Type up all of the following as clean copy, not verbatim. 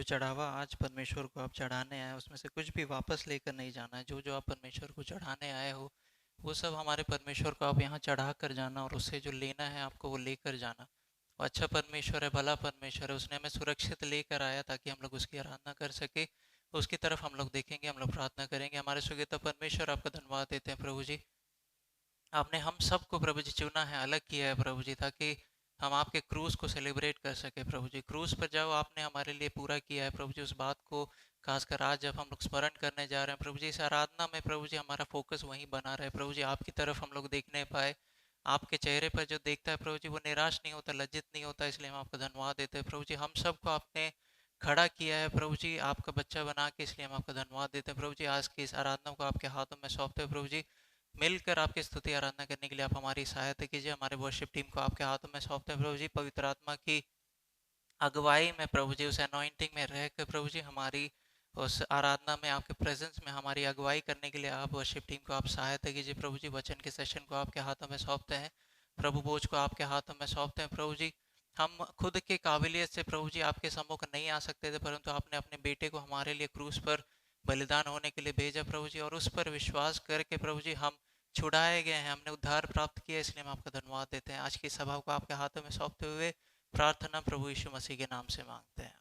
चढ़ावा आज परमेश्वर को आप चढ़ाने आए उसमें से कुछ भी वापस लेकर नहीं जाना है। जो जो आप परमेश्वर को चढ़ाने आए हो वो सब हमारे परमेश्वर को आप यहाँ चढ़ा कर जाना, और उससे जो लेना है आपको वो लेकर जाना। वो अच्छा परमेश्वर है, भला परमेश्वर है, उसने हमें सुरक्षित लेकर आया ताकि हम लोग उसकी आराधना कर सके। उसकी तरफ हम लोग देखेंगे, हम लोग प्रार्थना करेंगे। हमारे स्वर्गीय परमेश्वर, आपका धन्यवाद देते हैं प्रभु जी। आपने हम सबको प्रभु जी चुना है, अलग किया है प्रभु जी, ताकि हम आपके क्रूज को सेलिब्रेट कर सके प्रभु जी। क्रूज पर जाओ आपने हमारे लिए पूरा किया है प्रभु जी। उस बात को खासकर आज जब हम लोग स्मरण करने जा रहे हैं प्रभु जी, इस आराधना में प्रभु जी हमारा फोकस वहीं बना रहे प्रभु जी, आपकी तरफ हम लोग देखने पाए। आपके चेहरे पर जो देखता है प्रभु जी वो निराश नहीं होता, लज्जित नहीं होता, इसलिए हम आपका धन्यवाद देते हैं प्रभु जी। हम सबको आपने खड़ा किया है प्रभु जी आपका बच्चा बना के, इसलिए हम आपका धन्यवाद देते हैं प्रभु जी। आज की इस आराधना को आपके हाथों में सौंपते हैं प्रभु जी। मिलकर आपकी स्तुति आराधना करने के लिए आप हमारी सहायता कीजिए। हमारे वर्शिप टीम को आपके हाथों में सौंपते हैं प्रभु जी। पवित्र आत्मा की अगुवाई में प्रभु जी, उस अनॉइंटिंग में रहकर प्रभु जी हमारी उस आराधना में आपके प्रेजेंस में हमारी अगुवाई करने के लिए आप वर्शिप टीम को आप सहायता कीजिए प्रभु जी। वचन के सेशन को आपके हाथों में सौंपते हैं प्रभु, बोझ को आपके हाथों में सौंपते हैं प्रभु जी। हम खुद के काबिलियत से प्रभु जी आपके सम्मुख नहीं आ सकते थे, परंतु आपने अपने बेटे को हमारे लिए क्रूस पर बलिदान होने के लिए भेजा प्रभु जी, और उस पर विश्वास करके प्रभु जी हम छुड़ाए गए हैं, हमने उद्धार प्राप्त किया, इसलिए हम आपका धन्यवाद देते हैं। आज की सभा को आपके हाथों में सौंपते हुए प्रार्थना प्रभु यीशु मसीह के नाम से मांगते हैं।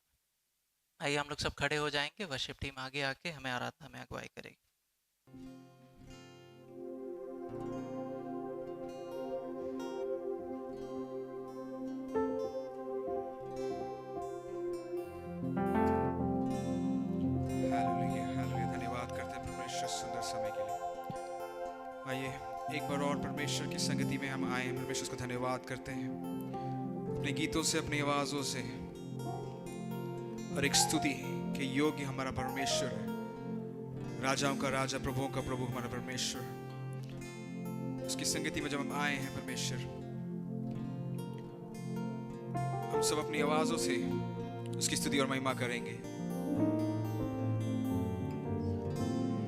आइए हम लोग सब खड़े हो जाएंगे, वर्शिप टीम आगे आके हमें आराधना में अगुवाई करेगी। Hallelujah, hallelujah. धन्यवाद करते हैं परमेश्वर सुंदर समय के लिए। आइए एक बार और परमेश्वर की संगति में हम आए, परमेश्वर को धन्यवाद करते हैं अपने गीतों से, अपनी आवाजों से, और एक स्तुति के योग्य हमारा परमेश्वर है। राजाओं का राजा, प्रभुओं का प्रभु हमारा परमेश्वर। उसकी संगति में जब हम आए हैं परमेश्वर, हम सब अपनी आवाजों से उसकी स्तुति और महिमा करेंगे।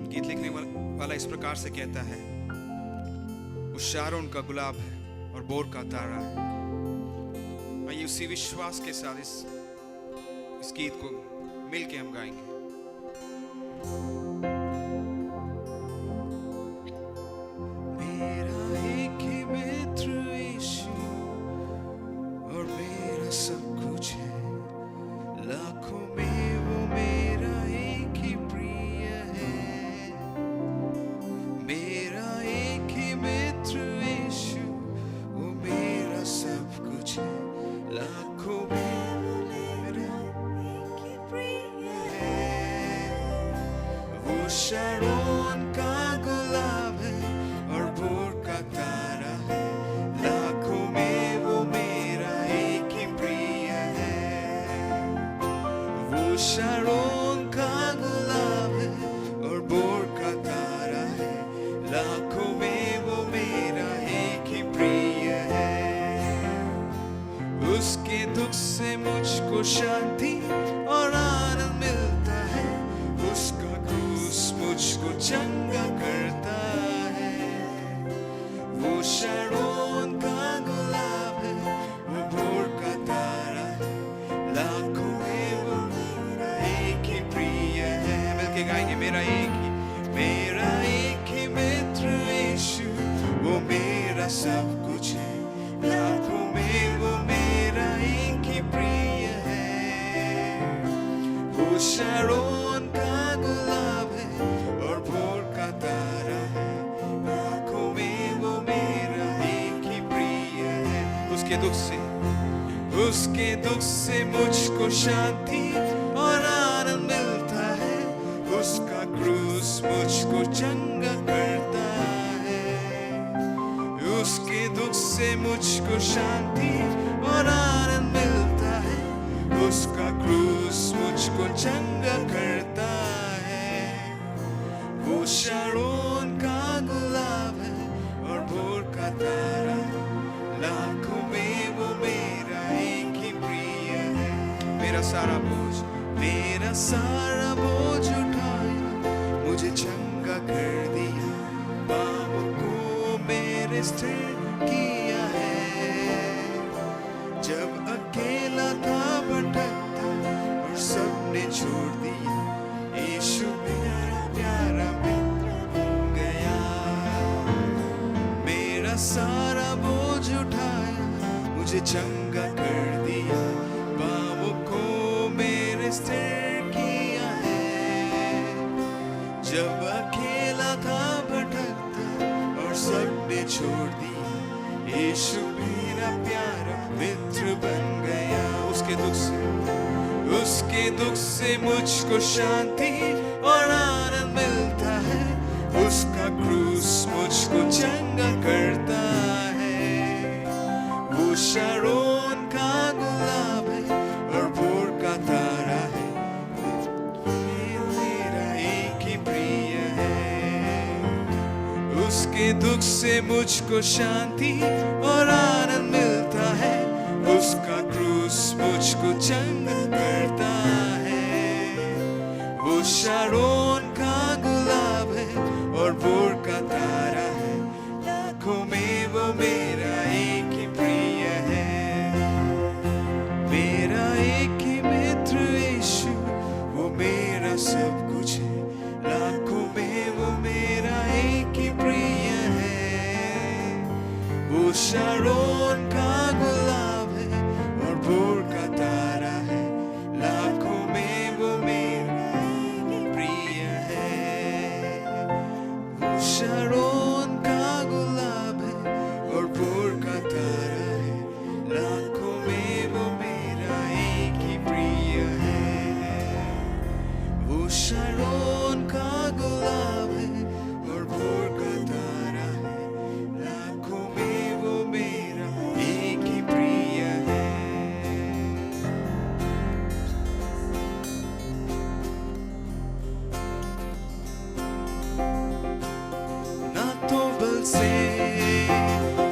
गीत लिखने वाला इस प्रकार से कहता है, वो शारोन का गुलाब है और बोर का तारा है। आइए उसी विश्वास के साथ इस गीत को मिलके हम गाएंगे। मेरा एक ही मित्र यीशु और मेरा सब कुछ है, लाखों में वो मेरा एक ही प्रिय है। मेरा एक ही मित्र यीशु, वो मेरा सब कुछ है, लाखों में शारोन का गुलाब है और भोर का तारा है, लाखों में वो मेरा एक ही प्रिय है। वो शारोन का गुलाब है और भोर का तारा है, लाखों में वो मेरा एक ही प्रिय है। उसके दुख से मुझको शांति और आनंद मिलता है, उसका क्रूस मुझको चंगा करता है। वो शारोन का गुलाब है, वो भोर का तारा है, लाखों में वो मेरा एक ही प्रिय है। मिलके गाएंगे, मेरा एक ही मित्र यीशु, वो मेरा सब कुछ है, लाखों में वो मेरा एक ही प्रिय है। वो शारोन का गुलाब है और भोर का तारा है, लाखों में वो मेरा एक ही प्रिय है। उसके दुख से मुझको शांति और आनंद मिलता है, उसका क्रूस मुझको चंगा करता है। उसके दुख से मुझको शांति और आनंद मिलता है, उसका क्रूस मुझको चंगा करता है। वो शारोन का गुलाब है और भोर का तारा, लाखों में वो मेरा एक ही प्रिय है। मेरा सारा बोझ उठाया, मुझे चंगा कर दिया, पापों को मेरे स्थिर किया है। जब अकेला था भटकता और सबने छोड़ दिया, यीशु मेरा प्यारा मित्र बन गया। मेरा सारा बोझ उठाया, मुझे चंगा कर दिया, पापों को मेरे स्थिर किया है। जब अकेला था भटकता और सबने छोड़ दिया, यीशु मेरा प्यारा मित्र बन गया। उसके दुख से मुझको शांति और आनंद मिलता है, उसका क्रूस मुझको चंगा करता है। वो शारोन का गुलाब है और भोर का तारा है, मेरा एक ही प्रिय है। उसके दुख से मुझको शांति और आनंद मिलता है, उसका क्रूस मुझको चंगा करता है। वो शारोन का गुलाब है और भोर का तारा है, लाखों में वो मेरा एक ही प्रिय है। मेरा एक ही मित्र यीशु, वो मेरा सब कुछ है, लाखों में वो मेरा एक ही प्रिय है। वो शारोन का गुलाब है और भोर का तारा है, लाखों में वो मेरा एक ही प्रिय है। वो शारोन का गुलाब है और भोर का तारा है, लाखों में वो मेरा एक ही प्रिय है। वो शारोन का गुलाब है और भोर का तारा है, लाखों में वो मेरा एक ही प्रिय है। ना तो बल से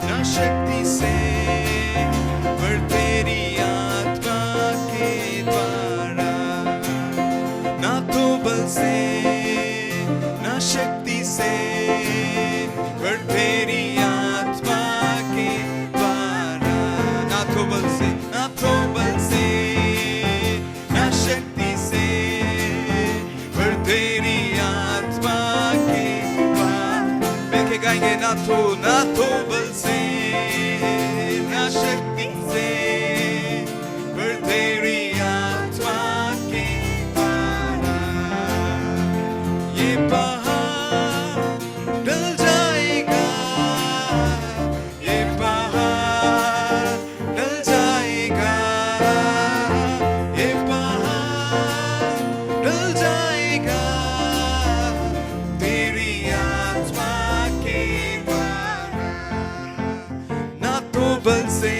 ना शक्ति से, पर तेरी आत्मा के द्वारा। ना तो बल से ना शक्ति से, पर तेरी आत्मा के द्वारा। ना तो बल से ना शक्ति से, पर तेरी आत्मा के द्वारा। मिलके गाएंगे, ना तो बल से ना शक्ति से, पर तेरी आत्मा के द्वारा। ये पहाड़ डल जाएगा, ये पहाड़ डल जाएगा, ये पहाड़ डल जाएगा, तेरी आत्मा के द्वारा। ना तो बल से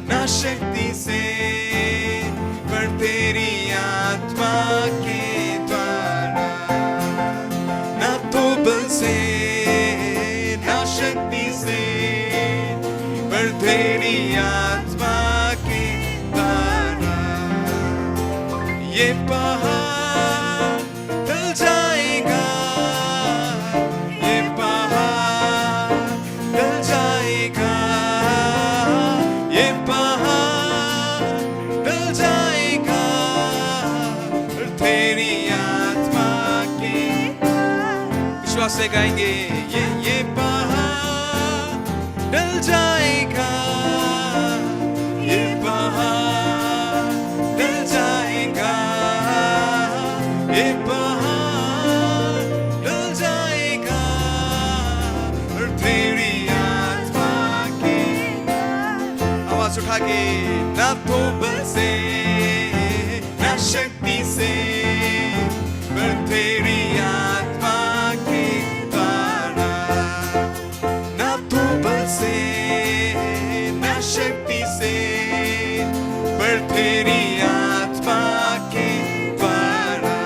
ना शक्ति से, पर तेरी आत्मा के द्वारा। ना तो बल से ना शक्ति से, पर तेरी आत्मा के द्वारा। ये पहाड़ डल जाएगा, ये पहाड़ डल जाएगा, ये पहाड़ डल जाएगा, पर तेरी आत्मा के। विश्वास से गाएंगे, ये पहाड़ डल जाएगा, ये पहाड़ डल जाएगा, ये पहाड़ डल जाएगा, और तेरी आत्मा के। आवाज उठा के, ना तो बल से ना शक्ति से, पर तेरी आत्मा के द्वारा। ना तो बल से ना शक्ति से, पर तेरी आत्मा के द्वारा।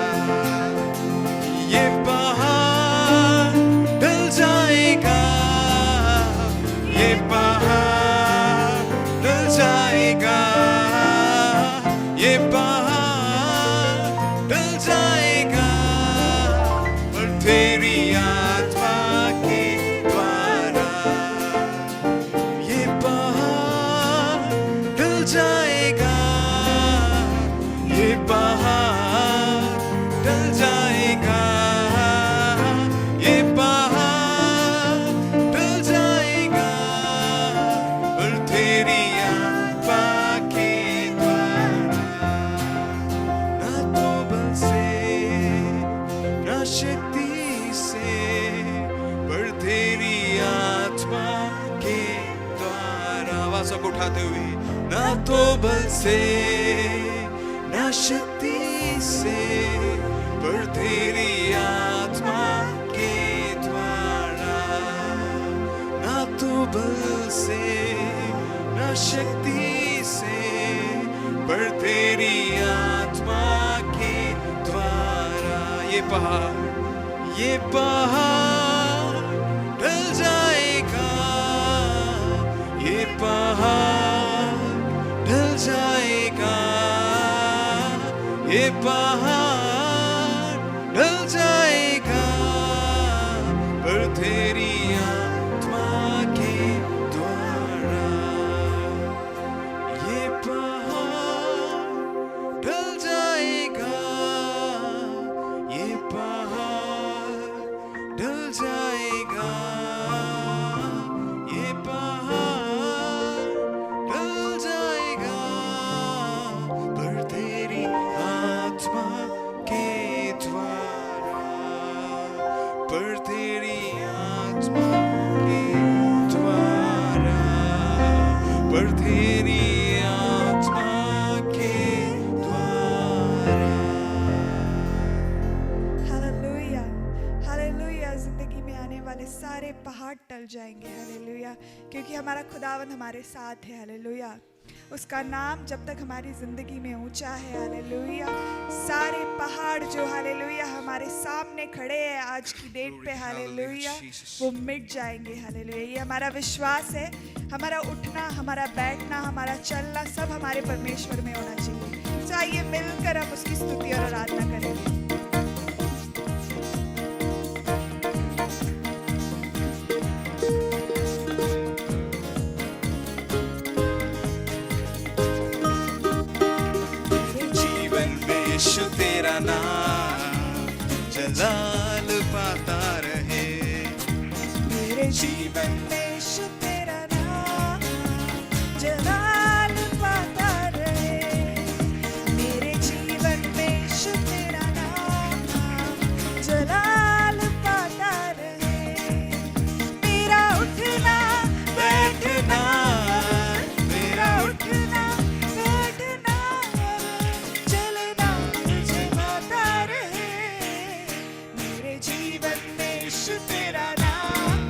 उठाते हुए, ना तो बल से ना शक्ति से, पर तेरी आत्मा के द्वारा। ना तो बल से ना शक्ति से, पर तेरी आत्मा के द्वारा। ये पहाड़ ढल जाएगा, ये पहाड़ ढल जाएगा, ये पहाड़ ढल जाएगा, पर तेरी आत्मा के द्वारा। ये पहाड़ ढल जाएगा, ये पहाड़ ढल जाएगा, ये पहाड़ ढल जाएगा, पर तेरी आत्मा के द्वारा, पर तेरी आत्मा के द्वारा, पर तेरी आत्मा के द्वारा। Hallelujah, hallelujah. जिंदगी में आने वाले सारे पहाड़ टल जाएंगे, हालेलुया, क्योंकि हमारा खुदावंद हमारे साथ है, हालेलुया। उसका नाम जब तक हमारी जिंदगी में ऊंचा है, हालेलुया, सारे पहाड़ जो हालेलुया हमारे सामने खड़े हैं आज की डेट पे, हालेलुया, वो मिट जाएंगे, हालेलुया। ये हमारा विश्वास है। हमारा उठना, हमारा बैठना, हमारा चलना सब हमारे परमेश्वर में होना चाहिए। तो आइए मिलकर हम उसकी स्तुति और आराधना करेंगे। यीशु तेरा नाम जलाल पाता रहे, मेरे जीवन में यीशु तेरा नाम जलाल पाता रहे, मेरे जीवन में यीशु तेरा नाम जलाल पाता रहे। मेरा उठना बैठना, मेरा उठना बैठना चलना तुझे पाता रहे, मेरे जीवन में यीशु तेरा नाम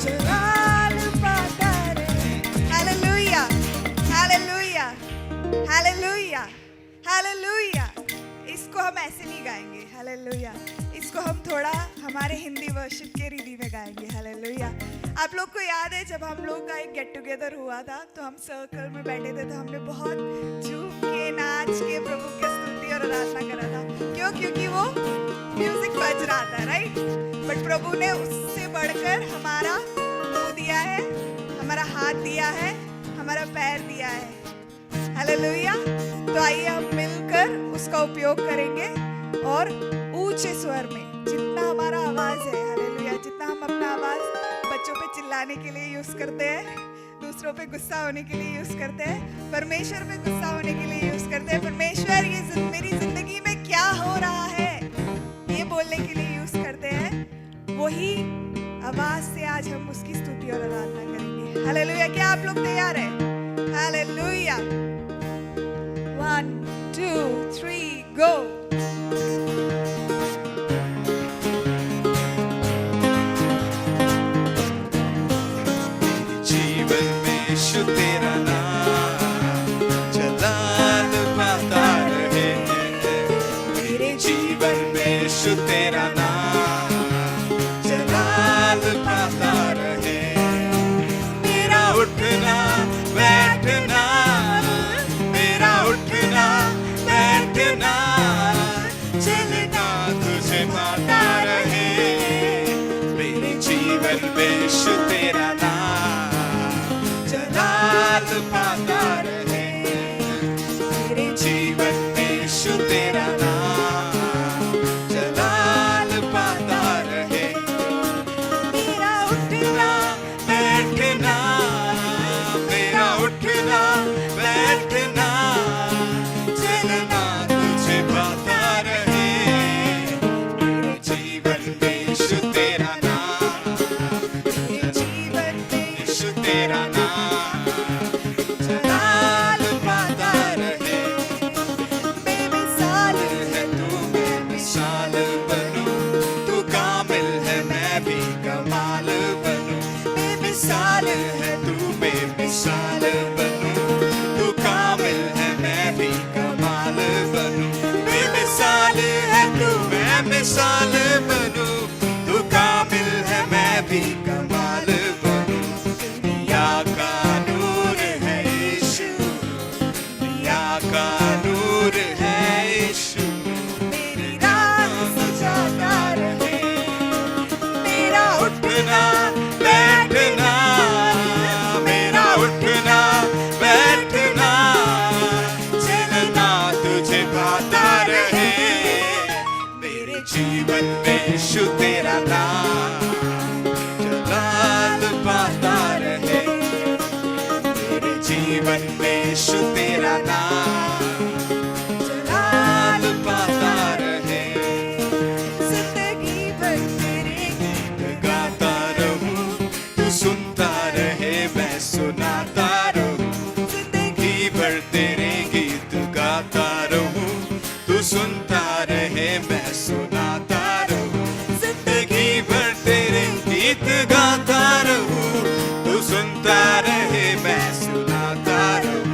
जलाल पाता रहे। Hallelujah, hallelujah, hallelujah, hallelujah. इसको हम ऐसे नहीं गाएंगे, हालेलुया, इसको हम थोड़ा हमारे हिंदी वर्शिप के रीति में गाएंगे, हालेलुया। आप लोग को याद है जब हम लोग का एक गेट टुगेदर हुआ था तो हम सर्कल में बैठे थे, तो हमने बहुत झूम के नाच के प्रभु की स्तुति और आराधना करा था। क्यों? क्योंकि वो म्यूजिक बज रहा था, राइट। बट प्रभु ने उससे बढ़कर हमारा मुंह दिया है, हमारा हाथ दिया है, हमारा पैर दिया है, हालेलुया। तो आइए हम मिलकर उसका उपयोग करेंगे और ऊंचे स्वर में जितना हमारा आवाज है, हालेलुया, जितना हम अपना आवाज बच्चों पे चिल्लाने के लिए यूज करते हैं, दूसरों पे गुस्सा होने के लिए यूज करते हैं, परमेश्वर पे गुस्सा होने के लिए यूज करते हैं, परमेश्वर ये मेरी जिंदगी में क्या हो रहा है ये बोलने के लिए यूज करते हैं, वही आवाज से आज हम उसकी स्तुति और आराधना करेंगे, हालेलुया। क्या आप लोग तैयार हैं? हालेलुया। 1 2 3 गो। जीवन में यीशु तेरा नाम जलाल पाता रहे, मेरे जीवन में यीशु तेरा नाम जलाल पाता रहे। मेरा उठना बैठना, मेरा उठना बैठना चलना तुझे पाता रहे, मेरे जीवन में यीशु तेरा नाम जलाल पाता रहे, मेरे जीवन में यीशु तेरा नाम जलाल पाता रहे। मेरा उठना बैठना, मेरा उठना बैठना चलना तुझे पाता रहे, मेरे जीवन में यीशु तेरा नाम मैं मिसाल बनूं, तू कामिल है मैं भी कमाल बनूं। दुनिया का नूर है यीशु, दुनिया का नूर है यीशु। मेरी राह सजाता रहे, मेरा उठना बैठना, मेरा उठना बैठना, चलना तुझे भाता रहे। मेरे जीवन में यीशु तेरा नाम जलाल पाता रहे। मेरे जीवन में यीशु तेरा नाम जलाल पाता रहे। जिंदगी भर तेरे गीत गाता रहूं, तू सुनता रहे मैं सुनाता रहूं। जिंदगी भर तेरे गीत गाता रहूं, तू सुनता रहे मैं सुनाता रहूं। जिंदगी भर तेरे गीत गाता रहूं, तू सुनता रहे मैं सुनाता रहूं।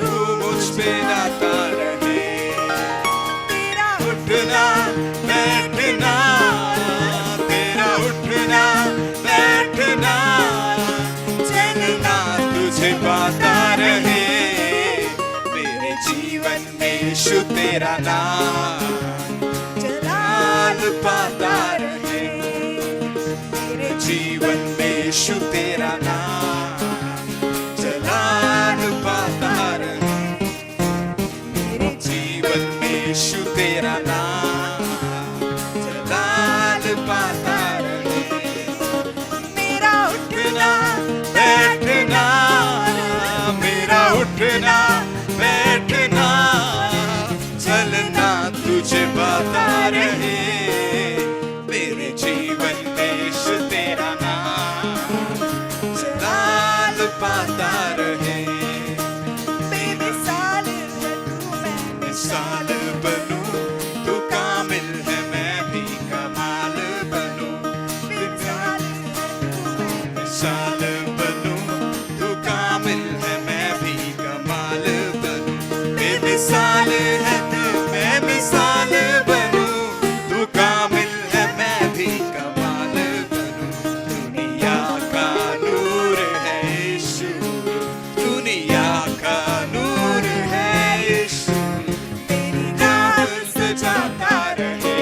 तू मुझ पे गाता रहे। उठना बैठना, तेरा उठना बैठना, चलना तुझे पाता रहे। मेरे जीवन में यीशु तेरा नाम जलाल पाता रहे। मेरे जीवन में यीशु तेरा नाम जलाल पाता रहे। मेरे जीवन में यीशु तेरा नाम जलाल पाता रहे। मेरा उठना बैठना, मेरा उठना बैठना, चलना तुझे पाता रहे। मेरे जीवन में यीशु तेरा नाम जलाल पाता रहे। बेमिसाल है तू, मैं मिसाल बनूं, तू कामिल है मैं भी कमाल बनूं। बेमिसाल है तू, मैं मिसाल बनूं, तू कामिल है मैं भी कमाल बनूं। बेमिसाल है तू, मैं मिसाल बनूं, तू कामिल है मैं भी कमाल बनूं। दुनिया का नूर है यीशु, दुनिया का नूर है यीशु। मेरी राह सजाता रहे।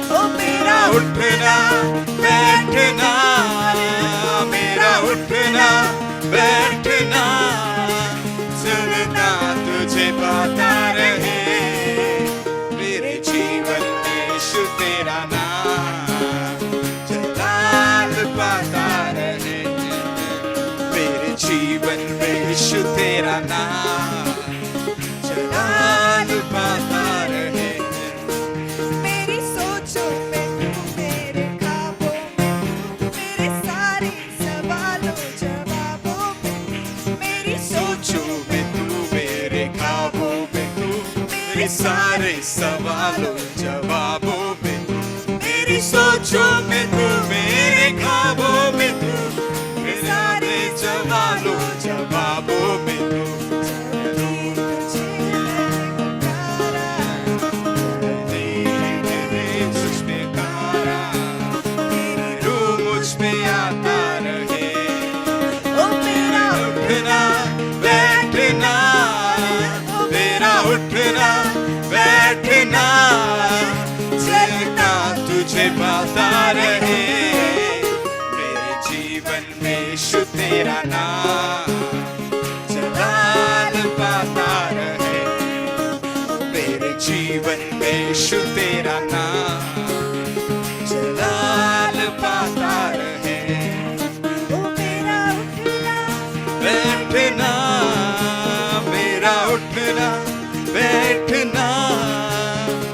ओ मेरा उठना बैठना, मेरा उठना बैठना, चलना तुझे पाता रहे। मेरे जीवन में यीशु तेरा नाम जलाल पाता रहे। मेरे जीवन में यीशु तेरा नाम जलाल पाता रहे। मेरी सोचों में तू, मेरे ख्वाबों में तू, मेरे सारे सवालों जवाबों में तू। मेरी सोचों में तू, मेरे ख्वाबों में तू, मेरे सारे सवालों जवाबों में तू। मेरी सोचों में तू, मेरे ख्वाबों में तू, मेरे सारे सवालों जवाबों में तू। मुझ पे आता रहे। ओ मेरा उठना बैठना, तेरा उठना बैठना, चलना तुझे पाता रहे। मेरे जीवन में यीशु तेरा नाम जलाल पाता रहे। मेरे जीवन में यीशु तेरा नाम जलाल पाता रहे। ओ मेरा उठना बैठना, मेरा उठना बैठना,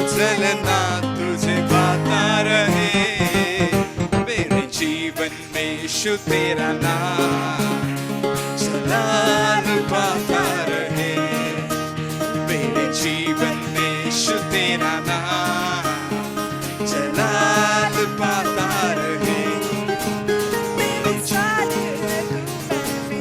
चलना तुझे पाता रहे। मेरे जीवन में यीशु तेरा नाम जलाल पाता रहे। मेरे जीवन में यीशु तेरा नाम जलाल पाता रहे। बेमिसाल है तू, मैं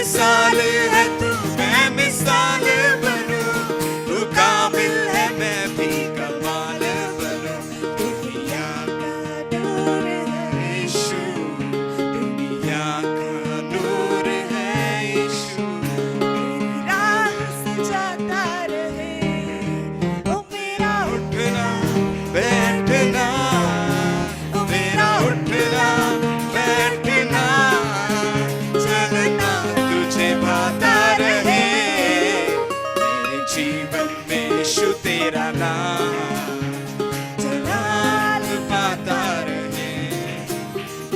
बेमिसाल है तू, मैं मिसाल बनूं, तू कामिल है मैं भी कमाल बनूं। दुनिया का नूर है यीशु, दुनिया का नूर है यीशु। तेरी राह सजाता रहे ओ मेरा उठना बैठना, मेरा उठना बैठना, चलना तुझे भाता रहे। मेरे जीवन में यीशु तेरा नाम जलाल पाता रहे।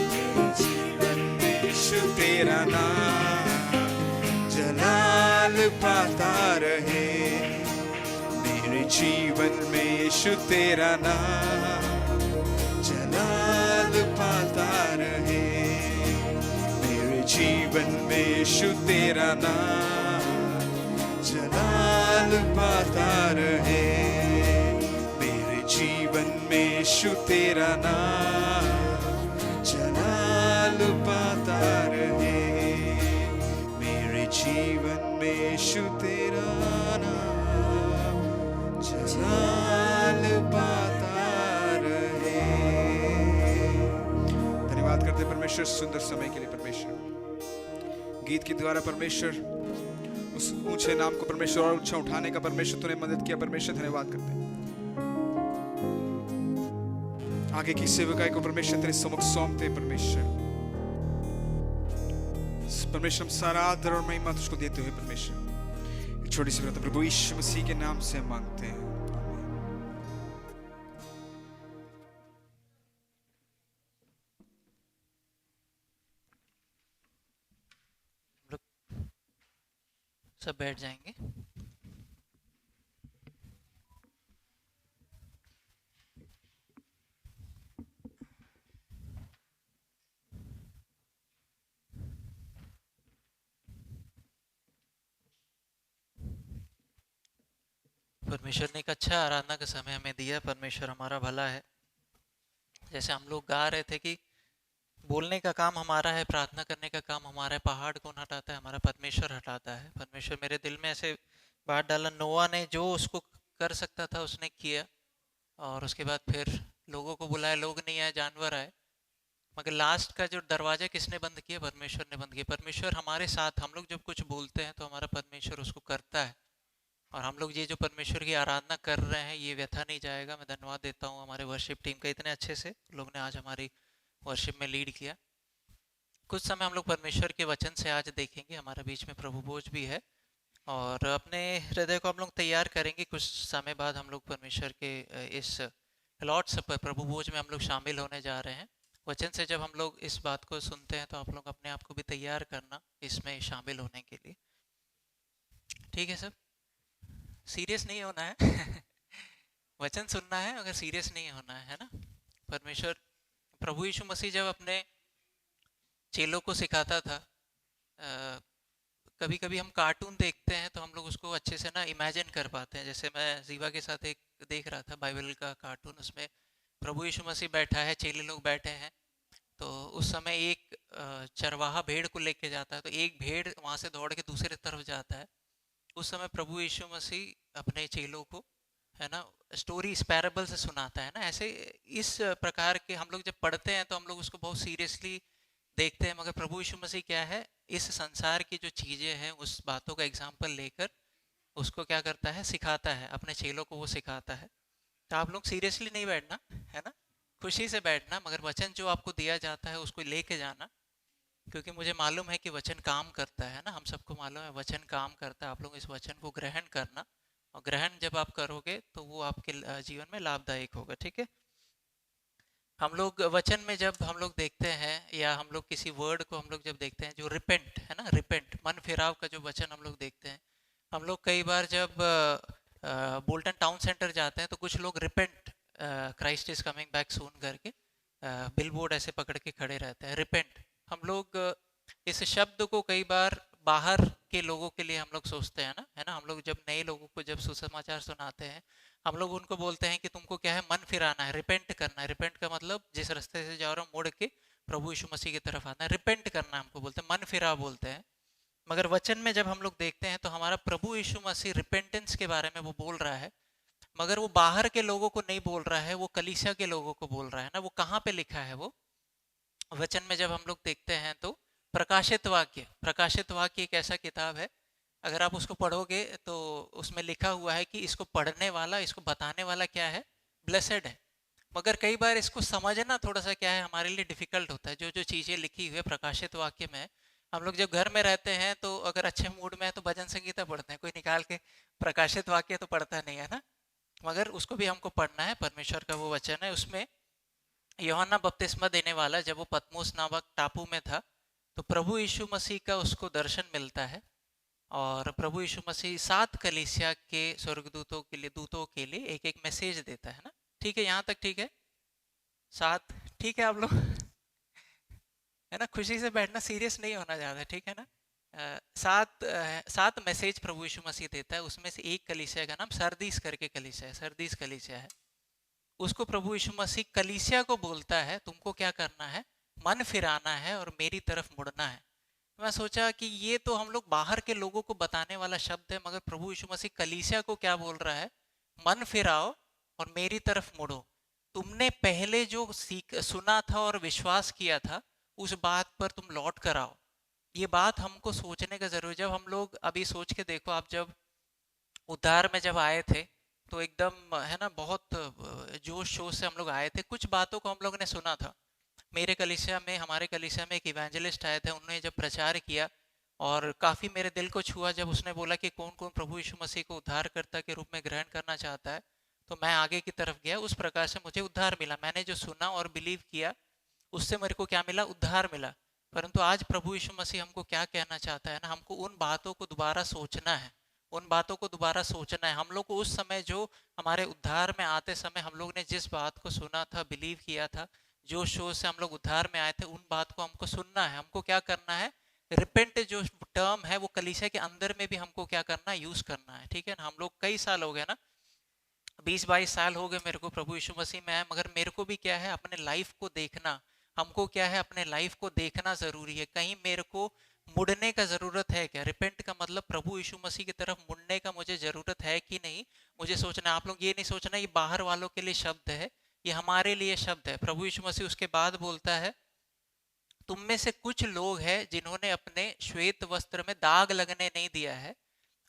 मेरे जीवन में यीशु तेरा नाम जलाल पाता रहे। मेरे जीवन में यीशु तेरा नाम जलाल पाता रहे। मेरे जीवन में यीशु तेरा नाम जलाल पाता रहे। मेरे जीवन में यीशु तेरा नाम जलाल पाता रहे। मेरे जीवन में यीशु तेरा नाम जलाल पाता रहे। धन्यवाद करते परमेश्वर सुंदर समय के लिए। परमेश्वर गीत के द्वारा परमेश्वर उस ऊंचे नाम को परमेश्वर और ऊंचा उठाने का परमेश्वर तूने मदद किया। परमेश्वर धन्यवाद करते हैं। आगे की सेवकाई को परमेश्वर तेरे सम्मुख सौंपते हैं। परमेश्वर हम सारा आदर और महिमा तुझको देते हुए परमेश्वर एक छोटी सी बात प्रभु यीशु मसीह के नाम से मांगते हैं। हम लोग सब बैठ जाएंगे। परमेश्वर ने एक अच्छा आराधना का समय हमें दिया। परमेश्वर हमारा भला है। जैसे हम लोग गा रहे थे कि बोलने का काम हमारा है, प्रार्थना करने का काम हमारा है। पहाड़ कौन हटाता है? हमारा परमेश्वर हटाता है। परमेश्वर मेरे दिल में ऐसे बात डाला, नोआ ने जो उसको कर सकता था उसने किया, और उसके बाद फिर लोगों को बुलाया, लोग नहीं आए, जानवर आए, मगर लास्ट का जो दरवाजा किसने बंद किया? परमेश्वर ने बंद किया। परमेश्वर हमारे साथ, हम लोग जब कुछ बोलते हैं तो हमारा परमेश्वर उसको करता है। और हम लोग ये जो परमेश्वर की आराधना कर रहे हैं ये व्यथा नहीं जाएगा। मैं धन्यवाद देता हूँ हमारे वर्शिप टीम का, इतने अच्छे से लोग ने आज हमारी वर्शिप में लीड किया। कुछ समय हम लोग परमेश्वर के वचन से आज देखेंगे। हमारे बीच में प्रभु भोज भी है और अपने हृदय को हम लोग तैयार करेंगे। कुछ समय बाद हम लोग परमेश्वर के इस लॉर्ड सपर प्रभु भोज में हम लोग शामिल होने जा रहे हैं। वचन से जब हम लोग इस बात को सुनते हैं तो आप लोग अपने आप को भी तैयार करना इसमें शामिल होने के लिए। ठीक है सब? सीरियस नहीं होना है वचन सुनना है, अगर सीरियस नहीं होना है ना। परमेश्वर प्रभु यीशु मसीह जब अपने चेलों को सिखाता था, कभी कभी हम कार्टून देखते हैं तो हम लोग उसको अच्छे से ना इमेजिन कर पाते हैं। जैसे मैं जीवा के साथ एक देख रहा था बाइबल का कार्टून, उसमें प्रभु यीशु मसीह बैठा है, चेले लोग बैठे हैं, तो उस समय एक चरवाहा भेड़ को लेके जाता है, तो एक भेड़ वहाँ से दौड़ के दूसरे तरफ जाता है। उस समय प्रभु यीशु मसीह अपने चेलों को, है ना, स्टोरी इस पैराबल से सुनाता है ना। ऐसे इस प्रकार के हम लोग जब पढ़ते हैं तो हम लोग उसको बहुत सीरियसली देखते हैं, मगर प्रभु यीशु मसीह क्या है, इस संसार की जो चीज़ें हैं उस बातों का एग्जाम्पल लेकर उसको क्या करता है, सिखाता है, अपने चेलों को वो सिखाता है। तो आप लोग सीरियसली नहीं बैठना, है ना, खुशी से बैठना, मगर वचन जो आपको दिया जाता है उसको लेके जाना, क्योंकि मुझे मालूम है कि वचन काम करता है ना। हम सबको मालूम है वचन काम करता है। आप लोग इस वचन को ग्रहण करना, और ग्रहण जब आप करोगे तो वो आपके जीवन में लाभदायक होगा। ठीक है? हम लोग वचन में जब हम लोग देखते हैं, या हम लोग किसी वर्ड को हम लोग जब देखते हैं, जो रिपेंट है ना, रिपेंट मन फिराव का जो वचन हम लोग देखते हैं, हम लोग कई बार जब बोल्टन टाउन सेंटर जाते हैं तो कुछ लोग repent Christ is coming back soon करके बिल बोर्ड ऐसे पकड़ के खड़े रहते हैं, रिपेंट। हम लोग इस शब्द को कई बार बाहर के लोगों के लिए हम लोग सोचते हैं ना, है ना। हम लोग जब नए लोगों को जब सुसमाचार सुनाते हैं, हम लोग उनको बोलते हैं कि तुमको क्या है, मन फिराना है, रिपेंट करना है। रिपेंट का मतलब जिस रास्ते से जा रहा हूँ मुड़ के प्रभु यीशु मसीह की तरफ आना है, रिपेंट करना हमको बोलते हैं, मन फिरा बोलते हैं। मगर वचन में जब हम लोग देखते हैं तो हमारा प्रभु यीशु मसीह रिपेंटेंस के बारे में वो बोल रहा है, मगर वो बाहर के लोगों को नहीं बोल रहा है, वो कलीसिया के लोगों को बोल रहा है ना। वो कहाँ पे लिखा है? वो वचन में जब हम लोग देखते हैं तो प्रकाशित वाक्य एक ऐसा किताब है, अगर आप उसको पढ़ोगे तो उसमें लिखा हुआ है कि इसको पढ़ने वाला, इसको बताने वाला क्या है? ब्लेसेड है। मगर कई बार इसको समझना थोड़ा सा क्या है, हमारे लिए डिफिकल्ट होता है। जो जो चीज़ें लिखी हुई है प्रकाशित वाक्य में, हम लोग जब घर में रहते हैं तो अगर अच्छे मूड में है तो भजन संगीता पढ़ते हैं, कोई निकाल के प्रकाशित वाक्य तो पढ़ता नहीं है ना। मगर उसको भी हमको पढ़ना है, परमेश्वर का वो वचन है। उसमें यूहन्ना बपतिस्मा देने वाला जब वो पतमोस नामक टापू में था, तो प्रभु यीशु मसीह का उसको दर्शन मिलता है, और प्रभु यीशु मसीह 7 कलीसिया के स्वर्गदूतों के लिए, दूतों के लिए एक एक मैसेज देता है ना। ठीक है, यहाँ तक ठीक है? 7 ठीक है आप लोग? है ना, खुशी से बैठना, सीरियस नहीं होना ज़्यादा, ठीक है ना। 7 मैसेज प्रभु यीशु मसीह देता है। उसमें से एक कलीसिया का नाम सरदीस करके कलीसिया है, सरदीस कलीसिया है। उसको प्रभु यीशु मसीह कलीसिया को बोलता है, तुमको क्या करना है? मन फिराना है और मेरी तरफ मुड़ना है। मैं सोचा कि ये तो हम लोग बाहर के लोगों को बताने वाला शब्द है, मगर प्रभु यीशु मसीह कलीसिया को क्या बोल रहा है? मन फिराओ और मेरी तरफ मुड़ो। तुमने पहले जो सीख सुना था और विश्वास किया था, उस बात पर तुम लौट कर आओ। ये बात हमको सोचने का जरूर। जब हम लोग अभी सोच के देखो, आप जब उद्धार में जब आए थे तो एकदम है ना, बहुत जोश शोश से हम लोग आए थे। कुछ बातों को हम लोग ने सुना था। मेरे कलीसिया में, हमारे कलीसिया में एक इवेंजलिस्ट आए थे, उन्होंने जब प्रचार किया और काफ़ी मेरे दिल को छुआ जब उसने बोला कि कौन कौन प्रभु यीशु मसीह को उद्धारकर्ता के रूप में ग्रहण करना चाहता है। तो मैं आगे की तरफ गया, उस प्रकार से मुझे उद्धार मिला। मैंने जो सुना और बिलीव किया, उससे मेरे को क्या मिला? उद्धार मिला। परंतु आज प्रभु यीशु मसीह हमको क्या कहना चाहता है ना, हमको उन बातों को दोबारा सोचना है, उन बातों को दोबारा सोचना है। हम लोग को उस समय, जो हमारे उद्धार में आते समय हम लोग ने जिस बात को सुना था, बिलीव किया था, जो शो से हम लोग उद्धार में आए थे, उन बात को हमको सुनना है। हमको क्या करना है? रिपेंट जो टर्म है वो कलीसिया के अंदर में भी हमको क्या करना है? यूज करना है, ठीक है ना। हम लोग कई साल हो गए ना, 20-22 साल हो गए मेरे को प्रभु यीशु मसीह में है, मगर मेरे को भी क्या है? अपने लाइफ को देखना। हमको क्या है? अपने लाइफ को देखना जरूरी है। कहीं मेरे को मुड़ने का जरूरत है क्या? रिपेंट का मतलब प्रभु यीशु मसीह की तरफ मुड़ने का मुझे जरूरत है कि नहीं, मुझे सोचना है। आप लोग ये नहीं सोचना ये बाहर वालों के लिए शब्द है, ये हमारे लिए शब्द है। प्रभु यीशु मसीह उसके बाद बोलता है, तुम में से कुछ लोग हैं जिन्होंने अपने श्वेत वस्त्र में दाग लगने नहीं दिया है,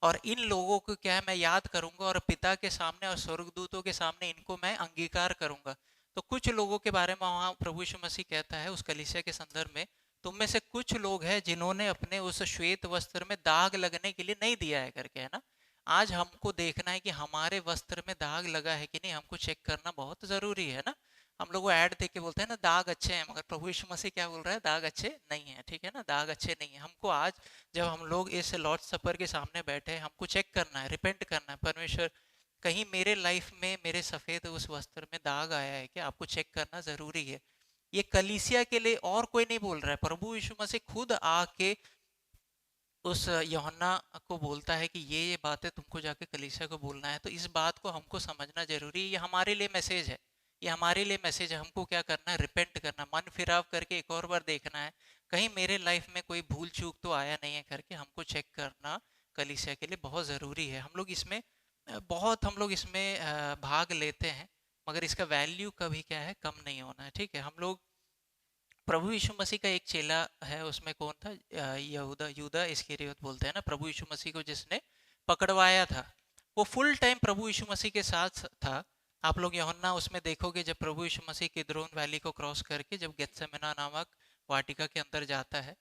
और इन लोगों को क्या है? मैं याद करूंगा और पिता के सामने और स्वर्गदूतों के सामने इनको मैं अंगीकार करूंगा। तो कुछ लोगों के बारे में वहाँ प्रभु यीशु मसीह कहता है उस कलीसिया के संदर्भ में, तुम में से कुछ लोग हैं जिन्होंने अपने उस श्वेत वस्त्र में दाग लगने के लिए नहीं दिया है करके, है ना। आज हमको देखना है कि हमारे वस्त्र में दाग लगा है कि नहीं, हमको चेक करना बहुत जरूरी है ना। हम लोग वो ऐड देख के बोलते हैं ना, दाग अच्छे हैं, मगर प्रभु यीशु मसीह क्या बोल रहा है? दाग अच्छे नहीं है, ठीक है ना, दाग अच्छे नहीं है। हमको आज जब हम लोग इस लॉर्ड सपर के सामने बैठे हैं, हमको चेक करना है, रिपेंट करना है। परमेश्वर, कहीं मेरे लाइफ में मेरे सफ़ेद उस वस्त्र में दाग आया है क्या? आपको चेक करना ज़रूरी है। ये कलीसिया के लिए और कोई नहीं बोल रहा है, प्रभु यीशु मसीह खुद आके उस यूहन्ना को बोलता है कि ये बातें तुमको जाके कलीसिया को बोलना है। तो इस बात को हमको समझना जरूरी है। ये हमारे लिए मैसेज है, ये हमारे लिए मैसेज है। हमको क्या करना है? रिपेंट करना, मन फिराव करके एक और बार देखना है, कहीं मेरे लाइफ में कोई भूल चूक तो आया नहीं है करके हमको चेक करना कलीसिया के लिए बहुत ज़रूरी है। हम लोग इसमें हम लोग इसमें भाग लेते हैं, मगर इसका वैल्यू कभी क्या है? कम नहीं होना है, ठीक है। हम लोग, प्रभु यीशु मसीह का एक चेला है, उसमें कौन था? यहूदा, यूदा इस्करियोत बोलते हैं ना, प्रभु यीशु मसीह को जिसने पकड़वाया था। वो फुल टाइम प्रभु यीशु मसीह के साथ था। आप लोग यूहन्ना उसमें देखोगे, जब प्रभु यीशु मसीह किद्रोन वैली को क्रॉस करके जब गेत्सेमना नामक वाटिका के अंदर जाता है,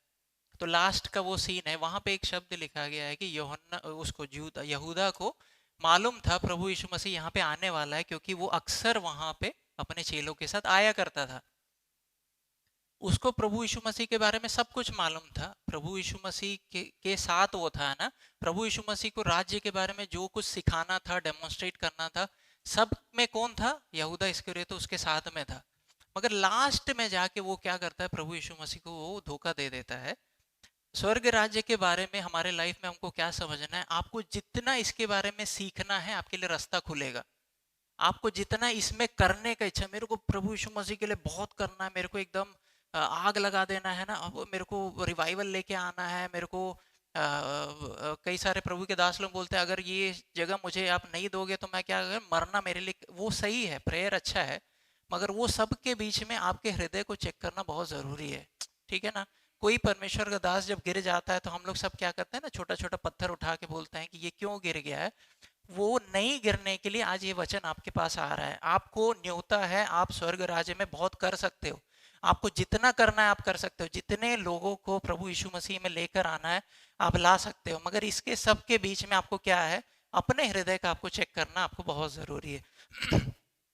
तो लास्ट का वो सीन है, वहां पे एक शब्द लिखा गया है कि यूहन्ना उसको, यहूदा को मालूम था प्रभु यीशु मसीह यहाँ पे आने वाला है, क्योंकि वो अक्सर वहां पे अपने चेलों के साथ आया करता था। उसको प्रभु यीशु मसीह के बारे में सब कुछ मालूम था। प्रभु यीशु मसीह के साथ वो था ना। प्रभु यीशु मसीह को राज्य के बारे में जो कुछ सिखाना था, डेमोन्स्ट्रेट करना था, सब में कौन था? यहूदा इस्करियोत तो उसके साथ में था। मगर लास्ट में जाके वो क्या करता है? प्रभु यीशु मसीह को वो धोखा दे देता है। स्वर्ग राज्य के बारे में हमारे लाइफ में हमको क्या समझना है? आपको जितना इसके बारे में सीखना है, आपके लिए रास्ता खुलेगा। आपको जितना इसमें करने का इच्छा, मेरे को प्रभु यीशु मसीह के लिए बहुत करना है, मेरे को एकदम आग लगा देना है ना, अब मेरे को रिवाइवल लेके आना है, मेरे को कई सारे प्रभु के दास लोग बोलते हैं अगर ये जगह मुझे आप नहीं दोगे तो मैं क्या अगर मरना मेरे लिए, वो सही है, प्रेयर अच्छा है, मगर वो सब के बीच में आपके हृदय को चेक करना बहुत ज़रूरी है। ठीक है ना? कोई परमेश्वर का दास जब गिर जाता है तो हम लोग सब क्या करते हैं ना, छोटा छोटा पत्थर उठा के बोलते हैं कि ये क्यों गिर गया है। वो नहीं गिरने के लिए आज ये वचन आपके पास आ रहा है। आपको न्योता है, आप स्वर्ग राज्य में बहुत कर सकते हो, आपको जितना करना है आप कर सकते हो, जितने लोगों को प्रभु यीशु मसीह में लेकर आना है आप ला सकते हो, मगर इसके सब के बीच में आपको क्या है, अपने हृदय का आपको चेक करना आपको बहुत ज़रूरी है।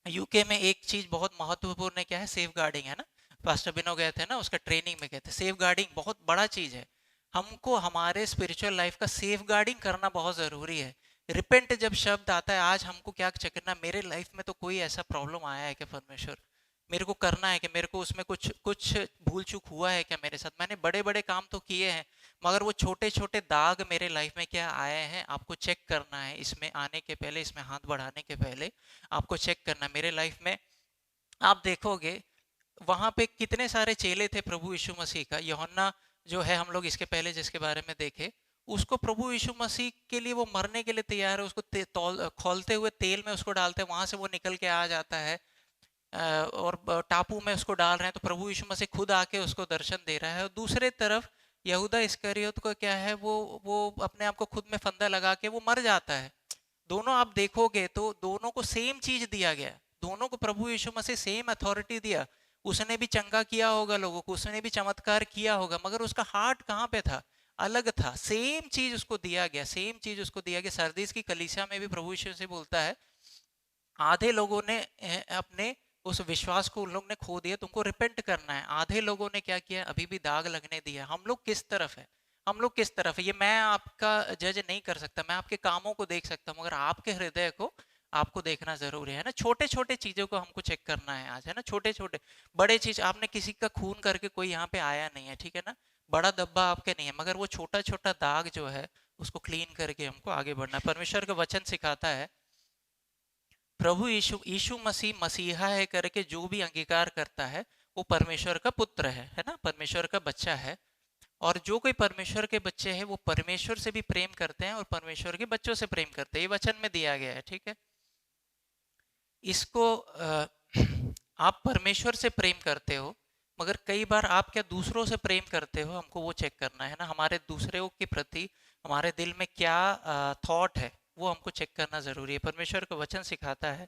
यूके में एक चीज़ बहुत महत्वपूर्ण है, क्या है, सेफ गार्डिंग है ना। पास्टर बिनो गए थे ना, उसका ट्रेनिंग में गए थे। सेफ गार्डिंग बहुत बड़ा चीज़ है। हमको हमारे स्पिरिचुअल लाइफ का सेफ गार्डिंग करना बहुत ज़रूरी है। रिपेंट जब शब्द आता है, आज हमको क्या चेक करना, मेरे लाइफ में तो कोई ऐसा प्रॉब्लम आया है क्या परमेश्वर, मेरे को करना है कि मेरे को उसमें कुछ कुछ भूल चूक हुआ है क्या मेरे साथ। मैंने बड़े बड़े काम तो किए हैं, मगर वो छोटे छोटे दाग मेरे लाइफ में क्या आए हैं, आपको चेक करना है। इसमें आने के पहले, इसमें हाथ बढ़ाने के पहले आपको चेक करना है। मेरे लाइफ में आप देखोगे वहां पे कितने सारे चेले थे प्रभु यीशु मसीह का। यूहन्ना जो है, हम लोग इसके पहले जिसके बारे में देखे, उसको प्रभु यीशु मसीह के लिए वो मरने के लिए तैयार है, उसको खौलते हुए तेल में उसको डालते हैं, वहां से वो निकल के आ जाता है, और टापू में उसको डाल रहे हैं, तो प्रभु यीशु मसीह खुद आके उसको दर्शन दे रहा है। और दूसरे तरफ यहूदा इस्करियोत को क्या है, वो अपने आप को खुद में फंदा लगा के वो मर जाता है। दोनों आप देखोगे तो दोनों को सेम चीज दिया गया, दोनों को प्रभु यीशु मसीह सेम अथॉरिटी दिया। उसने भी चंगा किया होगा लोगों को, उसने भी चमत्कार किया होगा, मगर उसका हार्ट कहाँ पे था, अलग था। सेम चीज उसको दिया गया, सेम चीज उसको दिया गया। सरदीस की कलीसिया में भी प्रभु यीशु से बोलता है, आधे लोगों ने अपने उस विश्वास को उन लोग ने खो दिया, तुमको रिपेंट करना है। आधे लोगों ने क्या किया, अभी भी दाग लगने दिया। हम लोग किस तरफ है, हम लोग किस तरफ है, ये मैं आपका जज नहीं कर सकता, मैं आपके कामों को देख सकता हूँ, मगर आपके हृदय को आपको देखना जरूरी है ना। छोटे छोटे चीजों को हमको चेक करना है आज, है ना। छोटे छोटे, बड़े चीज, आपने किसी का खून करके कोई यहाँ पे आया नहीं है, ठीक है ना, बड़ा दब्बा आपके नहीं है, मगर वो छोटा छोटा दाग जो है उसको क्लीन करके हमको आगे बढ़ना है। परमेश्वर का वचन सिखाता है, प्रभु यीशु यीशु मसीह मसीहा है करके जो भी अंगीकार करता है वो परमेश्वर का पुत्र है ना, परमेश्वर का बच्चा है। और जो कोई परमेश्वर के बच्चे हैं वो परमेश्वर से भी प्रेम करते हैं और परमेश्वर के बच्चों से प्रेम करते हैं, ये वचन में दिया गया है, ठीक है। इसको आप परमेश्वर से प्रेम करते हो, मगर कई बार आप क्या दूसरों से प्रेम करते हो, हमको वो चेक करना है ना। हमारे दूसरों के प्रति हमारे दिल में क्या थॉट है, वो हमको चेक करना जरूरी है। परमेश्वर का वचन सिखाता है,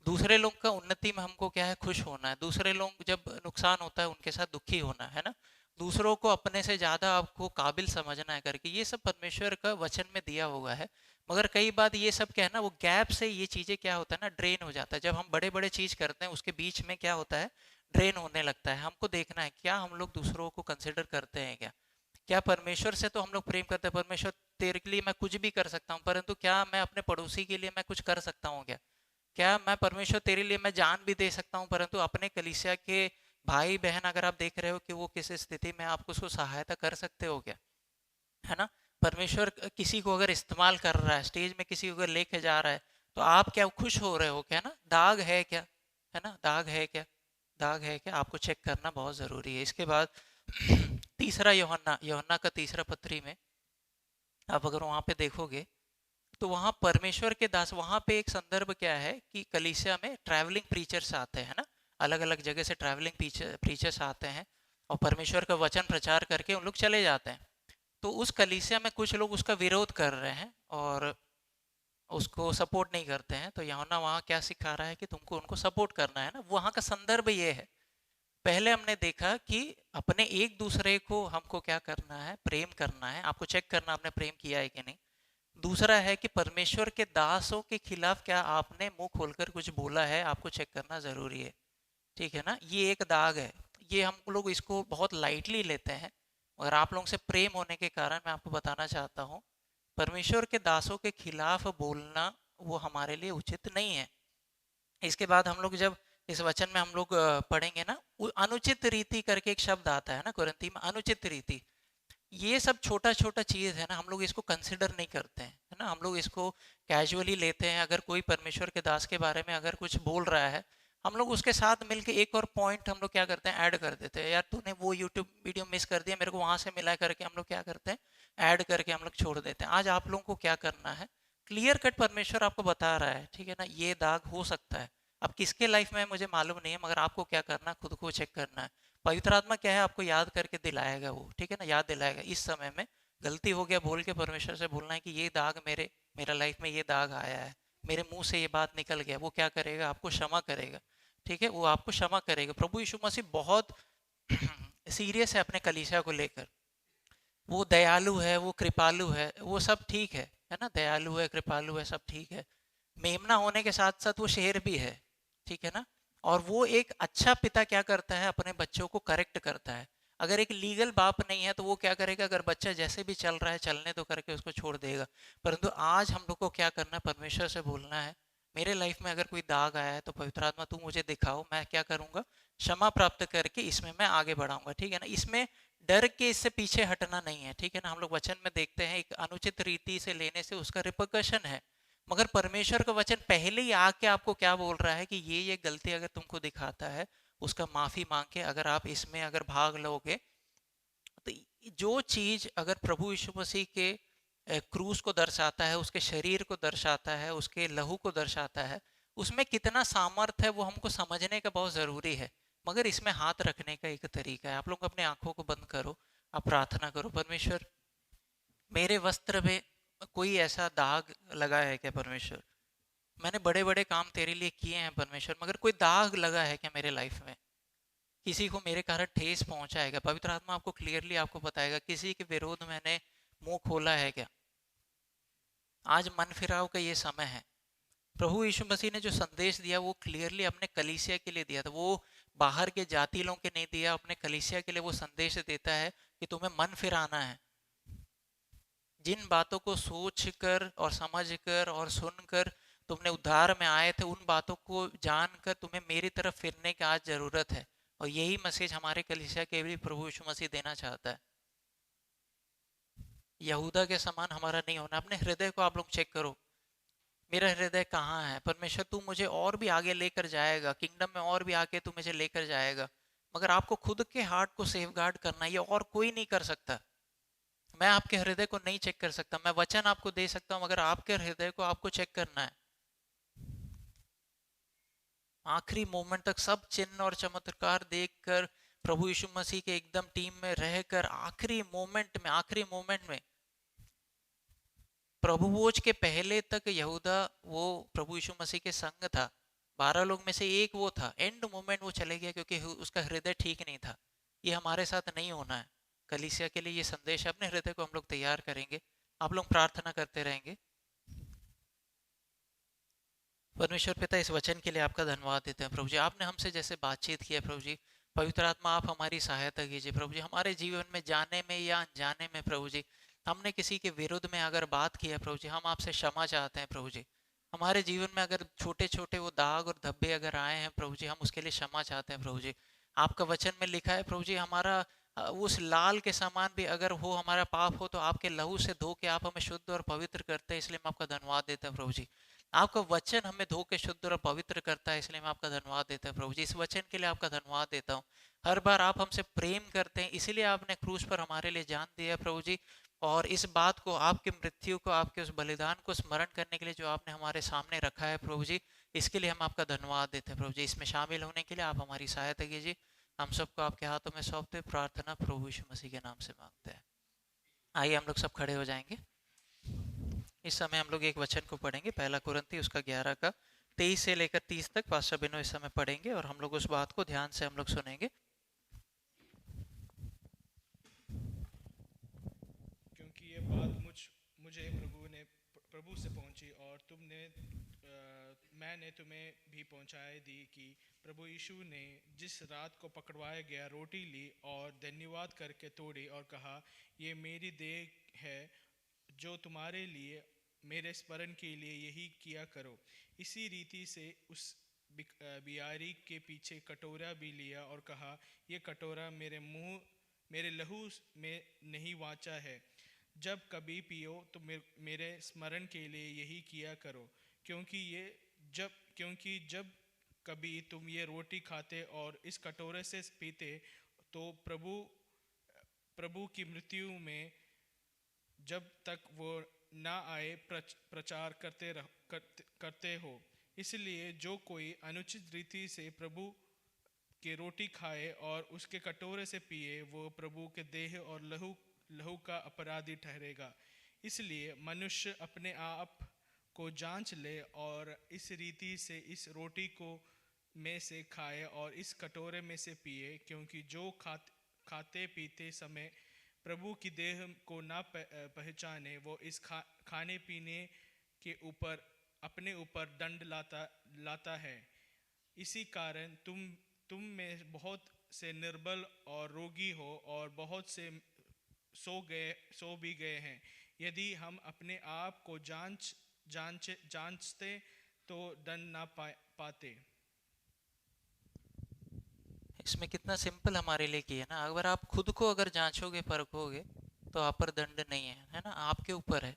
दूसरे लोग का उन्नति में हमको क्या है, खुश होना है। दूसरे लोग जब नुकसान होता है उनके साथ दुखी होना है ना। दूसरों को अपने से ज्यादा आपको काबिल समझना है करके, ये सब परमेश्वर का वचन में दिया हुआ है। मगर कई बात ये सब क्या है ना, वो गैप से ये चीजें क्या होता है ना, ड्रेन हो जाता है। जब हम बड़े बड़े चीज करते हैं उसके बीच में क्या होता है, ड्रेन होने लगता है। हमको देखना है क्या हम लोग दूसरों को कंसिडर करते हैं, क्या क्या परमेश्वर से तो हम लोग प्रेम करते हैं, परमेश्वर तेरे के लिए मैं कुछ भी कर सकता हूँ, परंतु क्या मैं अपने पड़ोसी के लिए मैं कुछ कर सकता हूँ क्या, क्या मैं परमेश्वर तेरे लिए मैं जान भी दे सकता हूँ, परंतु अपने कलीसिया के भाई बहन अगर आप देख रहे हो कि वो किस स्थिति में, आप उसको सहायता कर सकते हो क्या, है ना। परमेश्वर किसी को अगर इस्तेमाल कर रहा है, स्टेज में किसी को अगर लेके जा रहा है, तो आप क्या खुश हो रहे हो क्या ना, दाग है क्या, है ना, दाग है क्या, दाग है क्या, आपको चेक करना बहुत जरूरी है। इसके बाद तीसरा यूहन्ना, यूहन्ना का तीसरा पत्री में आप अगर वहां पे देखोगे तो वहाँ परमेश्वर के दास, वहाँ पे एक संदर्भ क्या है कि कलीसिया में ट्रैवलिंग प्रीचर्स आते हैं ना, अलग अलग जगह से ट्रैवलिंग प्रीचर्स आते हैं और परमेश्वर का वचन प्रचार करके उन लोग चले जाते हैं। तो उस कलीसिया में कुछ लोग उसका विरोध कर रहे हैं और उसको सपोर्ट नहीं करते हैं। तो यूहन्ना वहाँ क्या सिखा रहा है कि तुमको उनको सपोर्ट करना है ना। वहाँ का संदर्भ ये है, पहले हमने देखा कि अपने एक दूसरे को हमको क्या करना है, प्रेम करना है। आपको चेक करना आपने प्रेम किया है कि नहीं। दूसरा है कि परमेश्वर के दासों के खिलाफ क्या आपने मुंह खोलकर कुछ बोला है, आपको चेक करना जरूरी है, ठीक है ना। ये एक दाग है, ये हम लोग इसको बहुत लाइटली लेते हैं, मगर आप लोगों से प्रेम होने के कारण मैं आपको बताना चाहता हूँ, परमेश्वर के दासों के खिलाफ बोलना वो हमारे लिए उचित नहीं है। इसके बाद हम लोग जब इस वचन में हम लोग पढ़ेंगे ना, अनुचित रीति करके एक शब्द आता है ना कुरिन्थी में, अनुचित रीति। ये सब छोटा छोटा चीज है ना, हम लोग इसको कंसिडर नहीं करते हैं, है ना। हम लोग इसको कैजुअली लेते हैं। अगर कोई परमेश्वर के दास के बारे में अगर कुछ बोल रहा है, हम लोग उसके साथ मिलके एक और पॉइंट हम लोग क्या करते हैं, ऐड कर देते हैं। यार तूने वो यूट्यूब वीडियो मिस कर दिया, मेरे को वहां से मिला करके हम लोग क्या करते हैं, ऐड करके हम लोग छोड़ देते हैं। आज आप लोगों को क्या करना है, क्लियर कट परमेश्वर आपको बता रहा है, ठीक है ना, ये दाग हो सकता है। अब किसके लाइफ में है मुझे मालूम नहीं है, मगर आपको क्या करना है, खुद को चेक करना है। पवित्र आत्मा क्या है, आपको याद करके दिलाएगा वो, ठीक है ना, याद दिलाएगा। इस समय में गलती हो गया बोल के परमेश्वर से बोलना है कि ये दाग मेरा लाइफ में ये दाग आया है, मेरे मुंह से ये बात निकल गया। वो क्या करेगा, आपको क्षमा करेगा, ठीक है, वो आपको क्षमा करेगा। प्रभु यीशु मसीह बहुत सीरियस है अपने कलीसिया को लेकर। वो दयालु है, वो कृपालु है, वो सब ठीक है ना, दयालु है, कृपालु है, सब ठीक है। मेमना होने के साथ साथ वो शेर भी है, ठीक है ना। और वो एक अच्छा पिता क्या करता है, अपने बच्चों को करेक्ट करता है। अगर एक लीगल बाप नहीं है तो वो क्या करेगा, अगर बच्चा जैसे भी चल रहा है चलने तो करके उसको छोड़ देगा। परंतु आज हम लोग को क्या करना है, परमेश्वर से बोलना है, मेरे लाइफ में अगर कोई दाग आया है तो पवित्र आत्मा तू मुझे दिखाओ, मैं क्या करूंगा, क्षमा प्राप्त करके इसमें मैं आगे बढ़ाऊंगा, ठीक है ना। इसमें डर के इससे पीछे हटना नहीं है, ठीक है ना। हम लोग वचन में देखते हैं एक अनुचित रीति से लेने से उसका रिपरकशन है, मगर परमेश्वर का वचन पहले ही आके आपको क्या बोल रहा है कि ये गलती अगर तुमको दिखाता है, उसका माफी मांग के अगर आप इसमें अगर भाग लोगे, तो जो चीज अगर प्रभु यीशु मसीह के क्रूस को दर्शाता है, उसके शरीर को दर्शाता है, उसके लहू को दर्शाता है, उसमें कितना सामर्थ है वो हमको समझने का बहुत जरूरी है। मगर इसमें हाथ रखने का एक तरीका है। आप लोग अपने आंखों को बंद करो, आप प्रार्थना करो, परमेश्वर मेरे वस्त्र में कोई ऐसा दाग लगा है क्या परमेश्वर, मैंने बड़े बड़े काम तेरे लिए किए हैं परमेश्वर, मगर कोई दाग लगा है क्या मेरे लाइफ में, किसी को मेरे कारण ठेस पहुंचाएगा, पवित्र आत्मा आपको क्लियरली आपको बताएगा किसी के विरोध मैंने मुंह खोला है क्या। आज मन फिराव का ये समय है। प्रभु यीशु मसीह ने जो संदेश दिया वो क्लियरली अपने कलीसिया के लिए दिया था, वो बाहर के जाति लोगों के नहीं दिया, अपने कलीसिया के लिए वो संदेश देता है कि तुम्हें मन फिराना है। जिन बातों को सोच कर और समझ कर और सुनकर तुमने उद्धार में आए थे, उन बातों को जानकर तुम्हें मेरी तरफ फिरने की आज जरूरत है। और यही मैसेज हमारे कलीसिया के भी प्रभु यीशु मसीह देना चाहता है। यहूदा के समान हमारा नहीं होना। अपने हृदय को आप लोग चेक करो, मेरा हृदय कहाँ है, परमेश्वर तू मुझे और भी आगे लेकर जाएगा, किंगडम में और भी आगे तू मुझे लेकर जाएगा, मगर आपको खुद के हार्ट को सेफ गार्ड करना, ये और कोई नहीं कर सकता। मैं आपके हृदय को नहीं चेक कर सकता, मैं वचन आपको दे सकता हूं, मगर आपके हृदय को आपको चेक करना है। आखिरी मोमेंट तक सब चिन्ह और चमत्कार देखकर, प्रभु यीशु मसीह के एकदम टीम में रहकर, आखिरी मोमेंट में प्रभु भोज के पहले तक यहूदा वो प्रभु यीशु मसीह के संग था, 12 लोग में से एक वो था। एंड मोमेंट वो चले गया क्योंकि उसका हृदय ठीक नहीं था। ये हमारे साथ नहीं होना है। कलीसिया के लिए ये संदेश है, अपने हृदय को हम लोग तैयार करेंगे, आप लोग प्रार्थना करते रहेंगे। परमेश्वर पिता, इस वचन के लिए आपका धन्यवाद देते हैं प्रभु जी। आपने हमसे जैसे बातचीत की है प्रभु जी, पवित्र आत्मा आप हमारी सहायता कीजिए प्रभु जी। हमारे जीवन में जाने में या अनजाने में प्रभु जी, हमने किसी के विरुद्ध में अगर बात की है प्रभु जी, हम आपसे क्षमा चाहते हैं प्रभु जी। हमारे जीवन में अगर छोटे छोटे वो दाग और धब्बे अगर आए हैं प्रभु जी, हम उसके लिए क्षमा चाहते हैं प्रभु जी। आपका वचन में लिखा है प्रभु जी, हमारा उस लाल के समान भी अगर हो हमारा पाप हो, तो आपके लहू से धो के आप हमें शुद्ध और पवित्र करते हैं, इसलिए हम आपका धन्यवाद देते हैं प्रभु जी। आपका वचन हमें धो के शुद्ध और पवित्र करता है, इसलिए मैं आपका धन्यवाद देता हूँ प्रभु जी। इस वचन के लिए आपका धन्यवाद देता हूँ। हर बार आप हमसे प्रेम करते हैं, इसीलिए आपने क्रूस पर हमारे लिए जान दिया प्रभु जी। और इस बात को, आपकी मृत्यु को, आपके उस बलिदान को स्मरण करने के लिए जो आपने हमारे सामने रखा है प्रभु जी, इसके लिए हम आपका धन्यवाद देते हैं प्रभु जी। इसमें शामिल होने के लिए आप हमारी सहायता कीजिए। हम सबको आपके हाथों में सौंपते प्रार्थना प्रभु यीशु मसीह के नाम से मांगते हैं। आइए हम लोग सब खड़े हो जाएंगे। इस समय हम लोग एक वचन को पढ़ेंगे, पहला कुरिन्थी उसका 11 का 23 से लेकर 30 तक पास्टर बिनो इस समय पढ़ेंगे और हम लोग उस बात को ध्यान से हम लोग सुनेंगे। क्योंकि ये बात मुझे प्रभु से पहुंची और मैंने तुम्हें भी पहुंचाई दी कि प्रभु यीशु ने जिस रात को पकड़वाया गया रोटी ली और धन्यवाद करके तोड़ी और कहा, ये मेरी देह है जो तुम्हारे लिए मेरे स्मरण के लिए यही किया करो। इसी रीति से उस बियारी के पीछे कटोरा भी लिया और कहा, ये कटोरा मेरे लहू में नहीं वाचा है। जब कभी पियो तो मेरे स्मरण के लिए यही किया करो। क्योंकि जब कभी तुम ये रोटी खाते और इस कटोरे से पीते तो प्रभु की मृत्यु में जब तक वो ना आए प्रचार करते हो। इसलिए जो कोई अनुचित रीति से प्रभु के रोटी खाए और उसके कटोरे से पिए, वो प्रभु के देह और लहू का अपराधी ठहरेगा। इसलिए मनुष्य अपने आप को जांच ले और इस रीति से इस रोटी को में से खाए और इस कटोरे में से पिए, क्योंकि जो खाते पीते समय प्रभु की देह को ना पहचाने, वो इस खाने पीने के ऊपर अपने ऊपर दंड लाता है। इसी कारण तुम में बहुत से निर्बल और रोगी हो और बहुत से सो भी गए हैं। यदि हम अपने आप को जांचते तो दंड ना पाते। इसमें कितना सिंपल हमारे लिए किया ना। अगर आप खुद को अगर जांचोगे, परखोगे, तो आप पर दंड नहीं है ना, आपके ऊपर है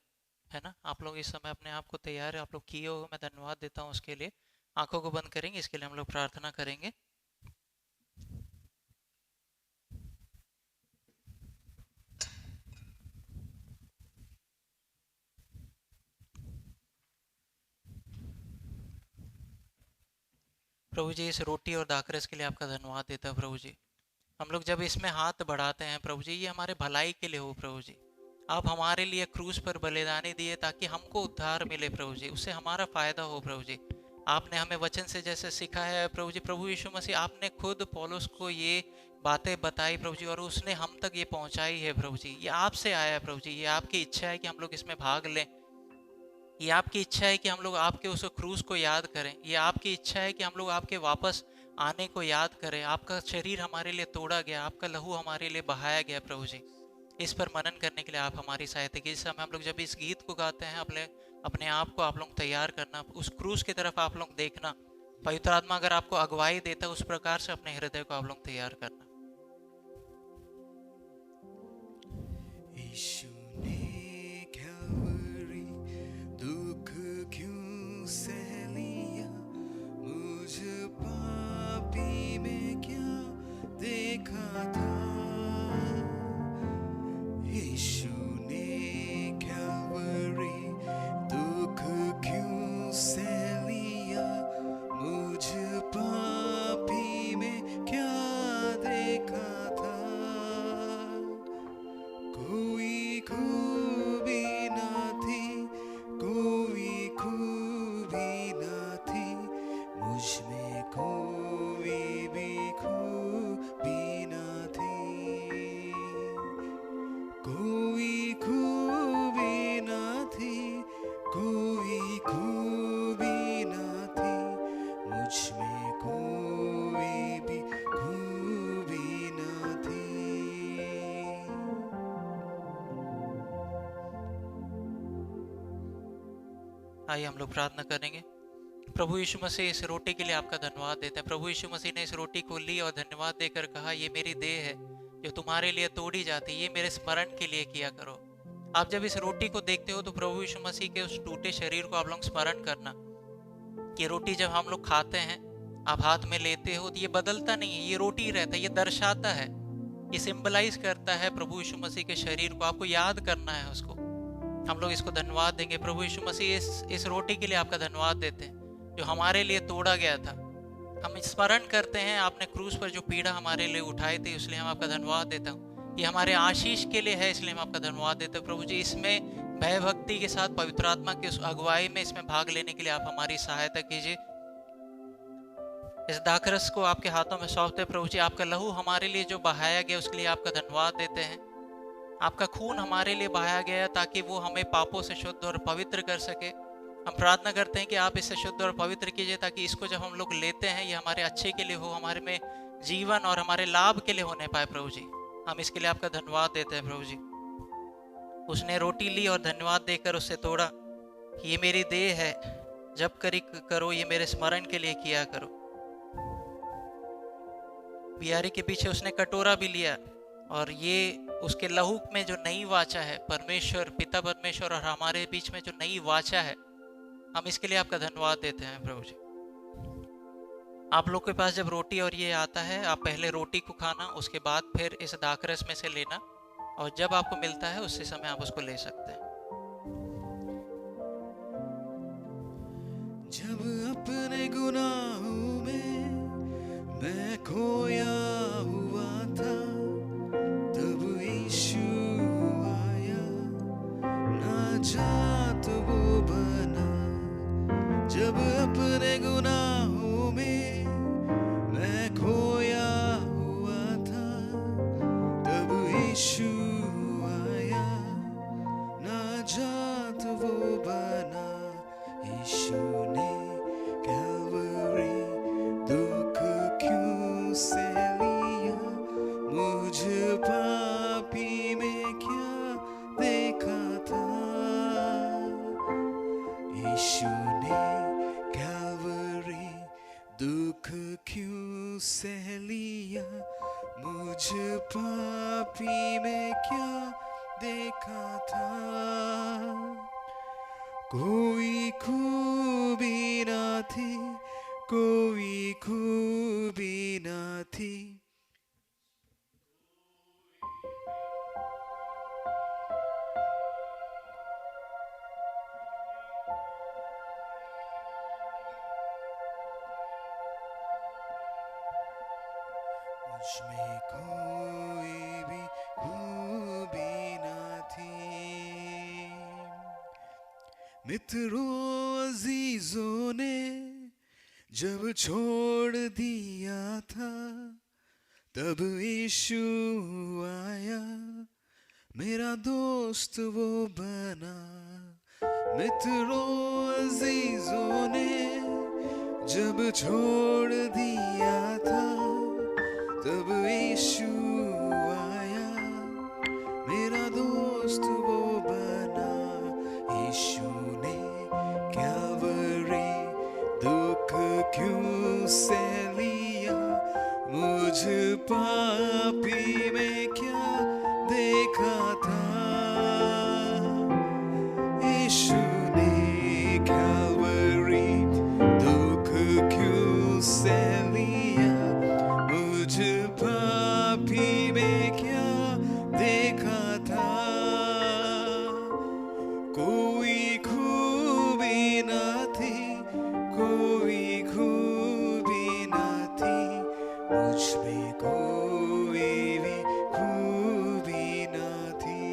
ना। आप लोग इस समय अपने आप को तैयार है, आप लोग किए हो, मैं धन्यवाद देता हूँ उसके लिए। आंखों को बंद करेंगे, इसके लिए हम लोग प्रार्थना करेंगे। प्रभु जी, इस रोटी और दाखरस के लिए आपका धन्यवाद देता है प्रभु जी। हम लोग जब इसमें हाथ बढ़ाते हैं प्रभु जी, ये हमारे भलाई के लिए हो प्रभु जी। आप हमारे लिए क्रूस पर बलिदानी दिए ताकि हमको उद्धार मिले प्रभु जी, उससे हमारा फायदा हो प्रभु जी। आपने हमें वचन से जैसे सिखाया है प्रभु जी, प्रभु यीशु मसीह आपने खुद पौलुस को ये बातें बताई प्रभु जी, और उसने हम तक ये पहुंचाई है प्रभु जी। ये आपसे आया है प्रभु जी, ये आपकी इच्छा है कि हम लोग इसमें भाग लें। ये आपकी इच्छा है कि हम लोग आपके उस क्रूस को याद करें। ये आपकी इच्छा है कि हम लोग आपके वापस आने को याद करें। आपका शरीर हमारे लिए तोड़ा गया, आपका लहू हमारे लिए बहाया गया प्रभु जी। इस पर मनन करने के लिए आप हमारी सहायता कीजिए। इस समय हम लोग जब इस गीत को गाते हैं, अपने आप को आप लोग तैयार करना, उस क्रूस की तरफ आप लोग देखना। पवित्र आत्मा अगर आपको अगुवाई देता है, उस प्रकार से अपने हृदय को आप लोग तैयार करना। यीशु ने कैलवरी दुख क्यों सह लिया, मुझ पापी में क्या देखा था। यीशु ने कैलवरी दुख क्यों सह लिया, मुझ पापी में क्या देखा था। कोई खूबी ना थी, कोई खूबी ना थी, मुझ में कोई भी खूबी ना थी। कोई खूबी ना थी, कोई खूबी ना थी, मुझ में कोई भी खूबी ना थी। आइए हम लोग प्रार्थना करेंगे। प्रभु यीशु मसीह, इस रोटी के लिए आपका धन्यवाद देते हैं। प्रभु यीशु मसीह ने इस रोटी को ली और धन्यवाद देकर कहा, ये मेरी देह है जो तुम्हारे लिए तोड़ी जाती है, ये मेरे स्मरण के लिए किया करो। आप जब इस रोटी को देखते हो तो प्रभु यीशु मसीह के उस टूटे शरीर को आप लोग स्मरण करना कि रोटी जब हम लोग खाते हैं, आप हाथ में लेते हो तो ये बदलता नहीं है, ये रोटी रहता है, ये दर्शाता है, ये सिंबलाइज करता है प्रभु यीशु मसीह के शरीर को। आपको याद करना है उसको। हम लोग इसको धन्यवाद देंगे। प्रभु यीशु मसीह, इस रोटी के लिए आपका धन्यवाद देते हैं जो हमारे लिए तोड़ा गया था। हम स्मरण करते हैं आपने क्रूस पर जो पीड़ा हमारे लिए उठाई थी, इसलिए हम आपका धन्यवाद देता हूँ। ये हमारे आशीष के लिए है, इसलिए हम आपका धन्यवाद देते हैं प्रभु जी। इसमें भय भक्ति के साथ पवित्र आत्मा की उस अगुवाई में इसमें भाग लेने के लिए आप हमारी सहायता कीजिए। इस दाखरस को आपके हाथों में सौंपते प्रभु जी। आपका लहू हमारे लिए जो बहाया गया उसके लिए आपका धन्यवाद देते हैं। आपका खून हमारे लिए बहाया गया ताकि वो हमें पापों से शुद्ध और पवित्र कर सके। हम प्रार्थना करते हैं कि आप इसे शुद्ध और पवित्र कीजिए ताकि इसको जब हम लोग लेते हैं ये हमारे अच्छे के लिए हो, हमारे में जीवन और हमारे लाभ के लिए होने पाए प्रभु जी। हम इसके लिए आपका धन्यवाद देते हैं प्रभु जी। उसने रोटी ली और धन्यवाद देकर उससे तोड़ा, ये मेरी देह है, जब करो ये मेरे स्मरण के लिए किया करो। बियारी के पीछे उसने कटोरा भी लिया और ये उसके लहू में जो नई वाचा है, परमेश्वर पिता परमेश्वर और हमारे बीच में जो नई वाचा है, हम इसके लिए आपका धन्यवाद देते हैं प्रभु जी। आप लोग के पास जब रोटी और ये आता है, आप पहले रोटी को खाना, उसके बाद फिर इस दाखरस में से लेना और जब आपको मिलता है उसी समय आप उसको ले सकते हैं। जब अपने गुनाहों में मैं खोया हुआ था, तब यीशु आया, नाजात वो बना। जब अपने गुनाहों में मैं खोया हुआ था, तब यीशु आया, नाजात वो बना। यीशु ने कैलवरी दुख क्यों से लिया, मुझ पापी में क्या देखा था। यीशु ने कैलवरी दुख क्यों सह लिया, मुझ पापी में क्या देखा था। कोई खूबी ना थी, कोई खूबी ना थी, मुझ में कोई भी खूबी ना थी। मित्रों अजीजों ने जब छोड़ दिया था, तब यीशु आया, मेरा दोस्त वो बना। मित्रों अजीजों ने जब छोड़ दिया था, तब यीशु आया, मेरा दोस्त वो बना। यीशु ने कैलवरी दुख क्यों से लिया, मुझ पापी में क्या देखा था। यीशु ने कैलवरी दुख क्यों से लिया, मुझ पापी में क्या देखा था। कोई खूबी ना थी, कोई खूबी ना थी, मुझ में कोई भी खूबी ना थी।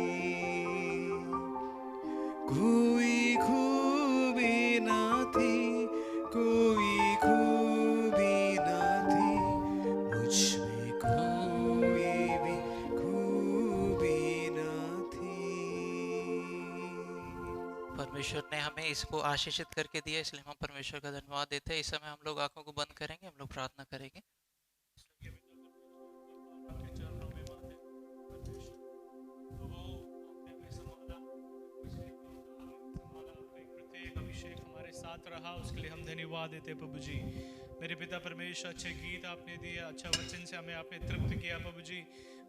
कोई खूबी ना थी, कोई खूबी ना थी, मुझ में कोई भी खूबी ना थी। परमेश्वर ने हमें इसको आशीषित करके दिया, इसलिए हम परमेश्वर का धन्यवाद देते हैं। इस समय हम लोग आंखों को बंद करेंगे, हम लोग प्रार्थना करेंगे। आपके चरणों में माथे परमेश्वर, तो वो आपने हमें संभाला, पिछले संभाला, आपका एक प्रत्येक अभिषेक हमारे साथ रहा, उसके लिए हम धन्यवाद देते हैं प्रभु जी। मेरे पिता परमेश्वर, अच्छे गीत आपने दिए, अच्छा वचन से हमें आपने तृप्त किया प्रभु जी।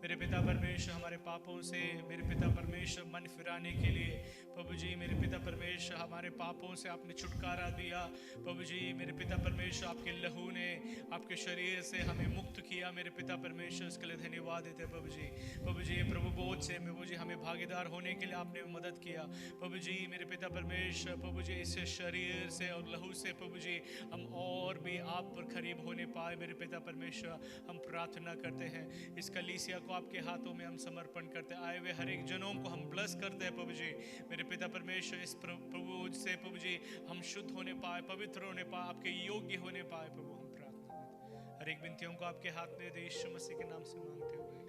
मेरे पिता परमेश्वर, हमारे पापों से मेरे पिता परमेश्वर मन फिराने के लिए प्रभु जी, मेरे पिता परमेश्वर, हमारे पापों से आपने छुटकारा दिया प्रभु जी। मेरे पिता परमेश्वर, आपके लहू ने आपके शरीर से हमें मुक्त किया मेरे पिता परमेश्वर, इसके लिए धन्यवाद देते हैं प्रभु जी। प्रभु जी, प्रभु बोझ से प्रभु जी हमें भागीदार होने के लिए आपने मदद किया प्रभु जी। मेरे पिता परमेश्वर, प्रभु जी, इस शरीर से और लहू से प्रभु जी हम और भी आप पर करीब होने पाए मेरे पिता परमेश्वर, हम प्रार्थना करते हैं। इस कलीसिया को आपके हाथों में हम समर्पण करते हैं, आए हुए हर एक जनों को हम ब्लेस करते हैं प्रभु जी। मेरे पिता परमेश्वर, इस प्रभु से प्रभु जी हम शुद्ध होने पाए, पवित्र होने पाए, आपके योग्य होने पाए प्रभु, हम प्रार्थना करते हैं। हर एक विनतियों को आपके हाथ में दे, यीशु मसीह के नाम से मांगते हुए।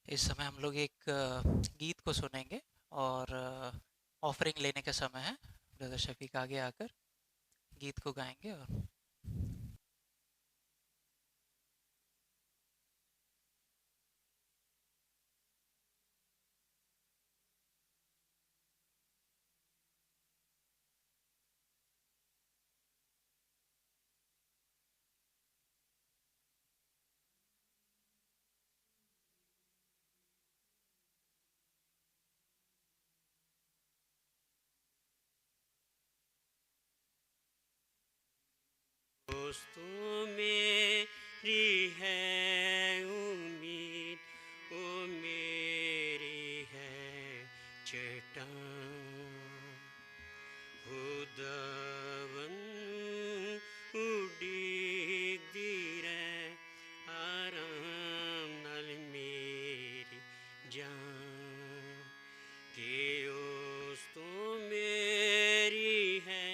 इस समय हम लोग एक गीत को सुनेंगे और ऑफरिंग लेने का समय है। ब्रदर शफीक आगे आकर गीत को गाएंगे और उस तो मेरी है उम्मीद, ओ मेरी है चट्टान। खुदावन उड़ीदी रे आराम नाल मेरी जान, कि उस तो मेरी है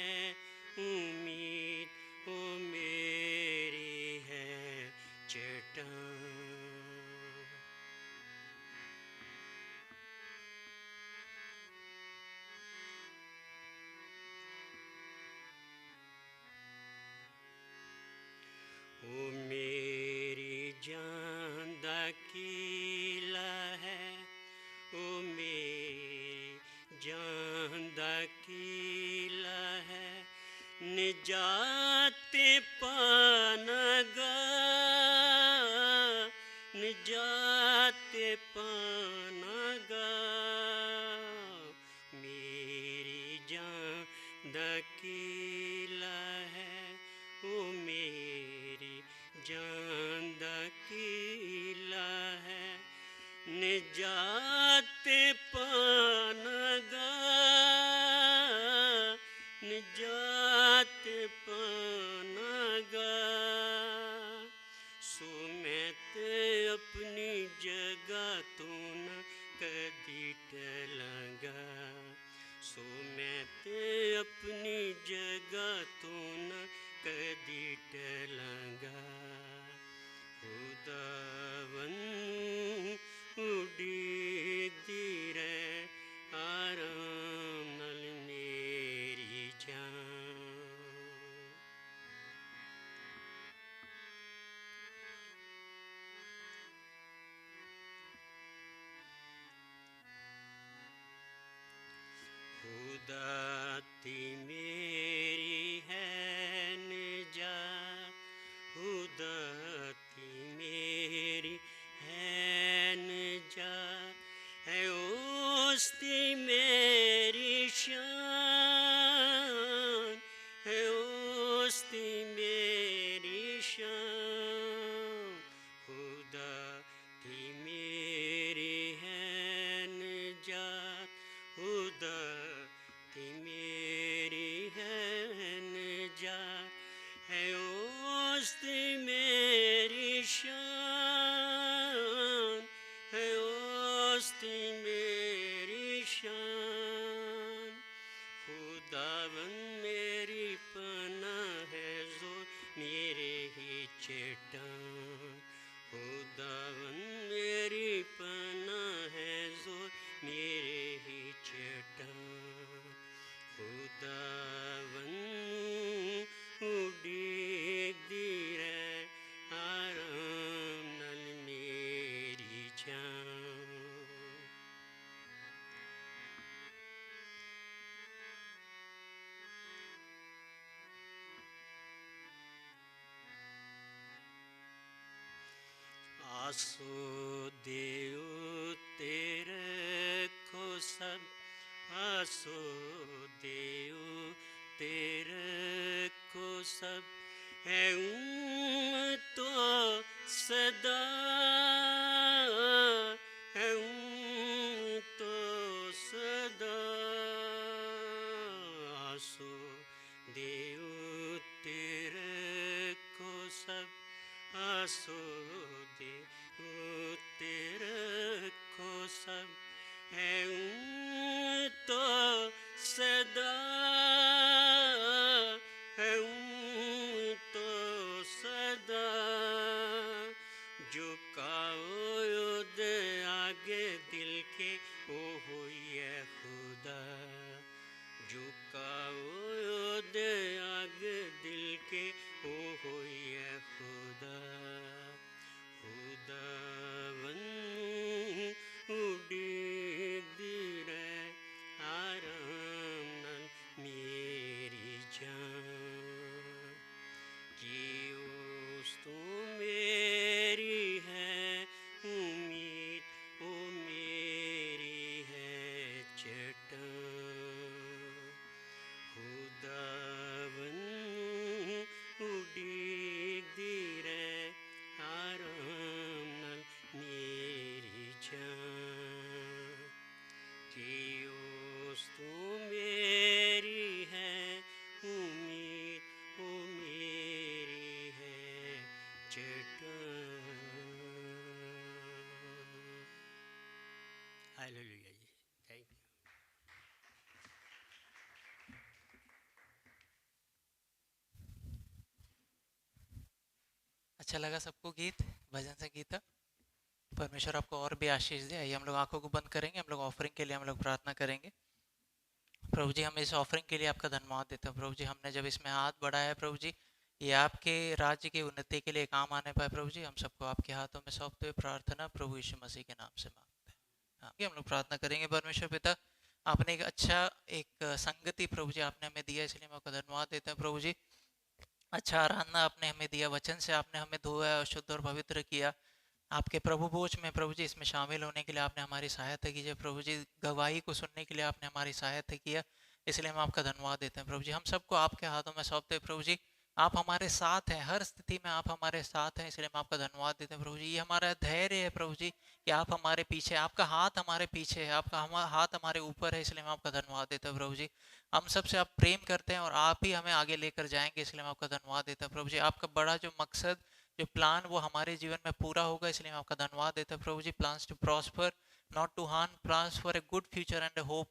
उम्मीद, ओ मेरी है चट्टान। ओ मेरी जान दा कीला है, ओ मेरी जान दा कीला है, निजात पानगा, निजात पानगा। मेरी जान दा कीला है, ओ मेरी जान दा कीला है, निजात पानगा, निजात पानगा। सो मैं ते अपनी जगह तो न कदी टलांगा, सो मैं ते अपनी जगह तो न कदी टलांगा। खुदावन उड़ीदी रे आराम नाल मेरी जान। खुदा ती मेरी है निजात, खुदा ती मेरी है निजात, है उसती मेरी शान, है उसती मेरी शान। खुदा ती मेरी है निजात, खुदा ती मेरी है निजात, है उसती मेरी शान, है उसती मेरी शान। खुदावन मेरी पनाह है ज़ोर मेरे ही चट्टान, खुदावन मेरी पनाह है ज़ोर मेरे ही चट्टान। खुदावन उड़ीदी रे आराम नाल मेरी जान। आसो देओ तेरे को सब, आसो देओ तेरे को सब, है तो सदा, है तो सदा। आसो देओ तेरे को सब, आसो दे तेरे को सब, है तो सदा, है तो सदा। झुकाओ दे आगे दिल के ओ होइए खुदा, झुकाओ दे आगे दिल के ओ होइए खुदा। खुदावन उड़ीदी रे आराम नाल मेरी जान, कि उस तो मेरी है उम्मीद, ओ मेरी है हालेलुया जी, थैंक यू। अच्छा लगा सबको गीत, भजन संगीत? परमेश्वर आपको और भी आशीष दे। आइए हम लोग आंखों को बंद करेंगे, हम लोग ऑफरिंग के लिए हम लोग प्रार्थना करेंगे। प्रभु जी, हम इस ऑफरिंग के लिए आपका धन्यवाद देते हैं प्रभु जी। हमने जब इसमें हाथ बढ़ाया प्रभु जी, ये आपके राज्य की उन्नति के लिए काम आने पाए प्रभु जी। हम सबको आपके हाथों में सौंपते हुए प्रार्थना प्रभु यीशु मसीह के नाम से मांगते हैं। हाँ, हम लोग प्रार्थना करेंगे। परमेश्वर पिता, आपने एक अच्छा एक संगति प्रभु जी आपने हमें दिया, इसलिए हम आपका धन्यवाद देते हैं प्रभु जी। अच्छा आराधना आपने हमें दिया, वचन से आपने हमें धोया और शुद्ध और पवित्र किया। आपके प्रभु भोज में प्रभु जी इसमें शामिल होने के लिए आपने हमारी सहायता कीजिए प्रभु जी। गवाही को सुनने के लिए आपने हमारी सहायता किया, इसलिए हम आपका धन्यवाद देते हैं प्रभु जी। हम सबको आपके हाथों में सौंपते हैं प्रभु जी। आप हमारे साथ हैं, हर स्थिति में आप हमारे साथ हैं, इसलिए हम आपका धन्यवाद देते हैं प्रभु जी। ये हमारा धैर्य है प्रभु जी कि आप हमारे पीछे, आपका हाथ हमारे पीछे है, आपका हाथ हमारे ऊपर है, इसलिए हम आपका धन्यवाद देते हैं प्रभु जी। हम सबसे आप प्रेम करते हैं और आप ही हमें आगे लेकर जाएंगे, इसलिए हम आपका धन्यवाद देते हैं प्रभु जी। आपका बड़ा जो मकसद, जो प्लान वो हमारे जीवन में पूरा होगा, इसलिए हम आपका धन्यवाद देते हैं प्रभु जी। Plans to prosper not to harm, plans for a good future and a hope,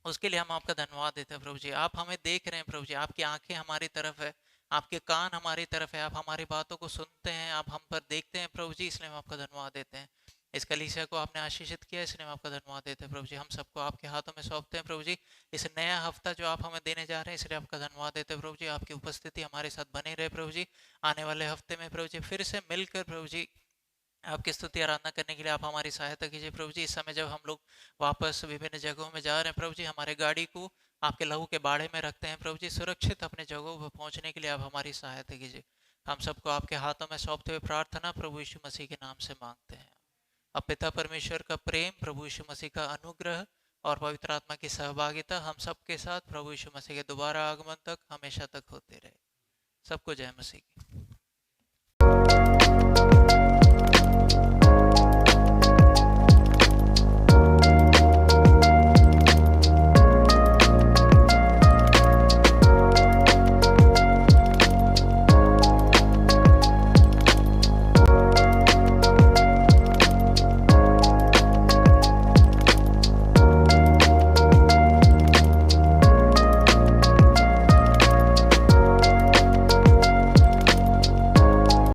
उसके लिए हम आपका धन्यवाद देते हैं प्रभु जी। आप हमें देख रहे हैं प्रभु जी, आपकी आंखें हमारी तरफ है, आपके कान हमारी तरफ है, आप हमारी बातों को सुनते हैं, आप हम पर देखते हैं प्रभु जी, इसलिए हम आपका धन्यवाद देते हैं। इस कलीसिया को आपने आशीषित किया, इसलिए हम आपका धन्यवाद देते हैं प्रभु जी। हम सबको आपके हाथों में सौंपते हैं प्रभु जी। इस नया हफ्ता जो आप हमें देने जा रहे हैं, इसलिए आपका धन्यवाद देते हैं प्रभु जी। आपकी उपस्थिति हमारे साथ बने रहे प्रभु जी। आने वाले हफ्ते में प्रभु जी फिर से मिलकर प्रभु जी आपकी स्तुति आराधना करने के लिए आप हमारी सहायता कीजिए प्रभु जी। इस समय जब हम लोग वापस विभिन्न जगहों में जा रहे हैं प्रभु जी, हमारे गाड़ी को आपके लहू के बाड़े में रखते हैं प्रभु जी। सुरक्षित अपने जगहों पर पहुंचने के लिए आप हमारी सहायता कीजिए। हम सबको आपके हाथों में सौंपते हुए प्रार्थना प्रभु यीशु मसीह के नाम से मांगते हैं। अब पिता परमेश्वर का प्रेम, प्रभु यीशु मसीह का अनुग्रह और पवित्र आत्मा की सहभागिता हम सबके साथ प्रभु यीशु मसीह के दोबारा आगमन तक हमेशा तक होते रहे। सबको जय मसीह की।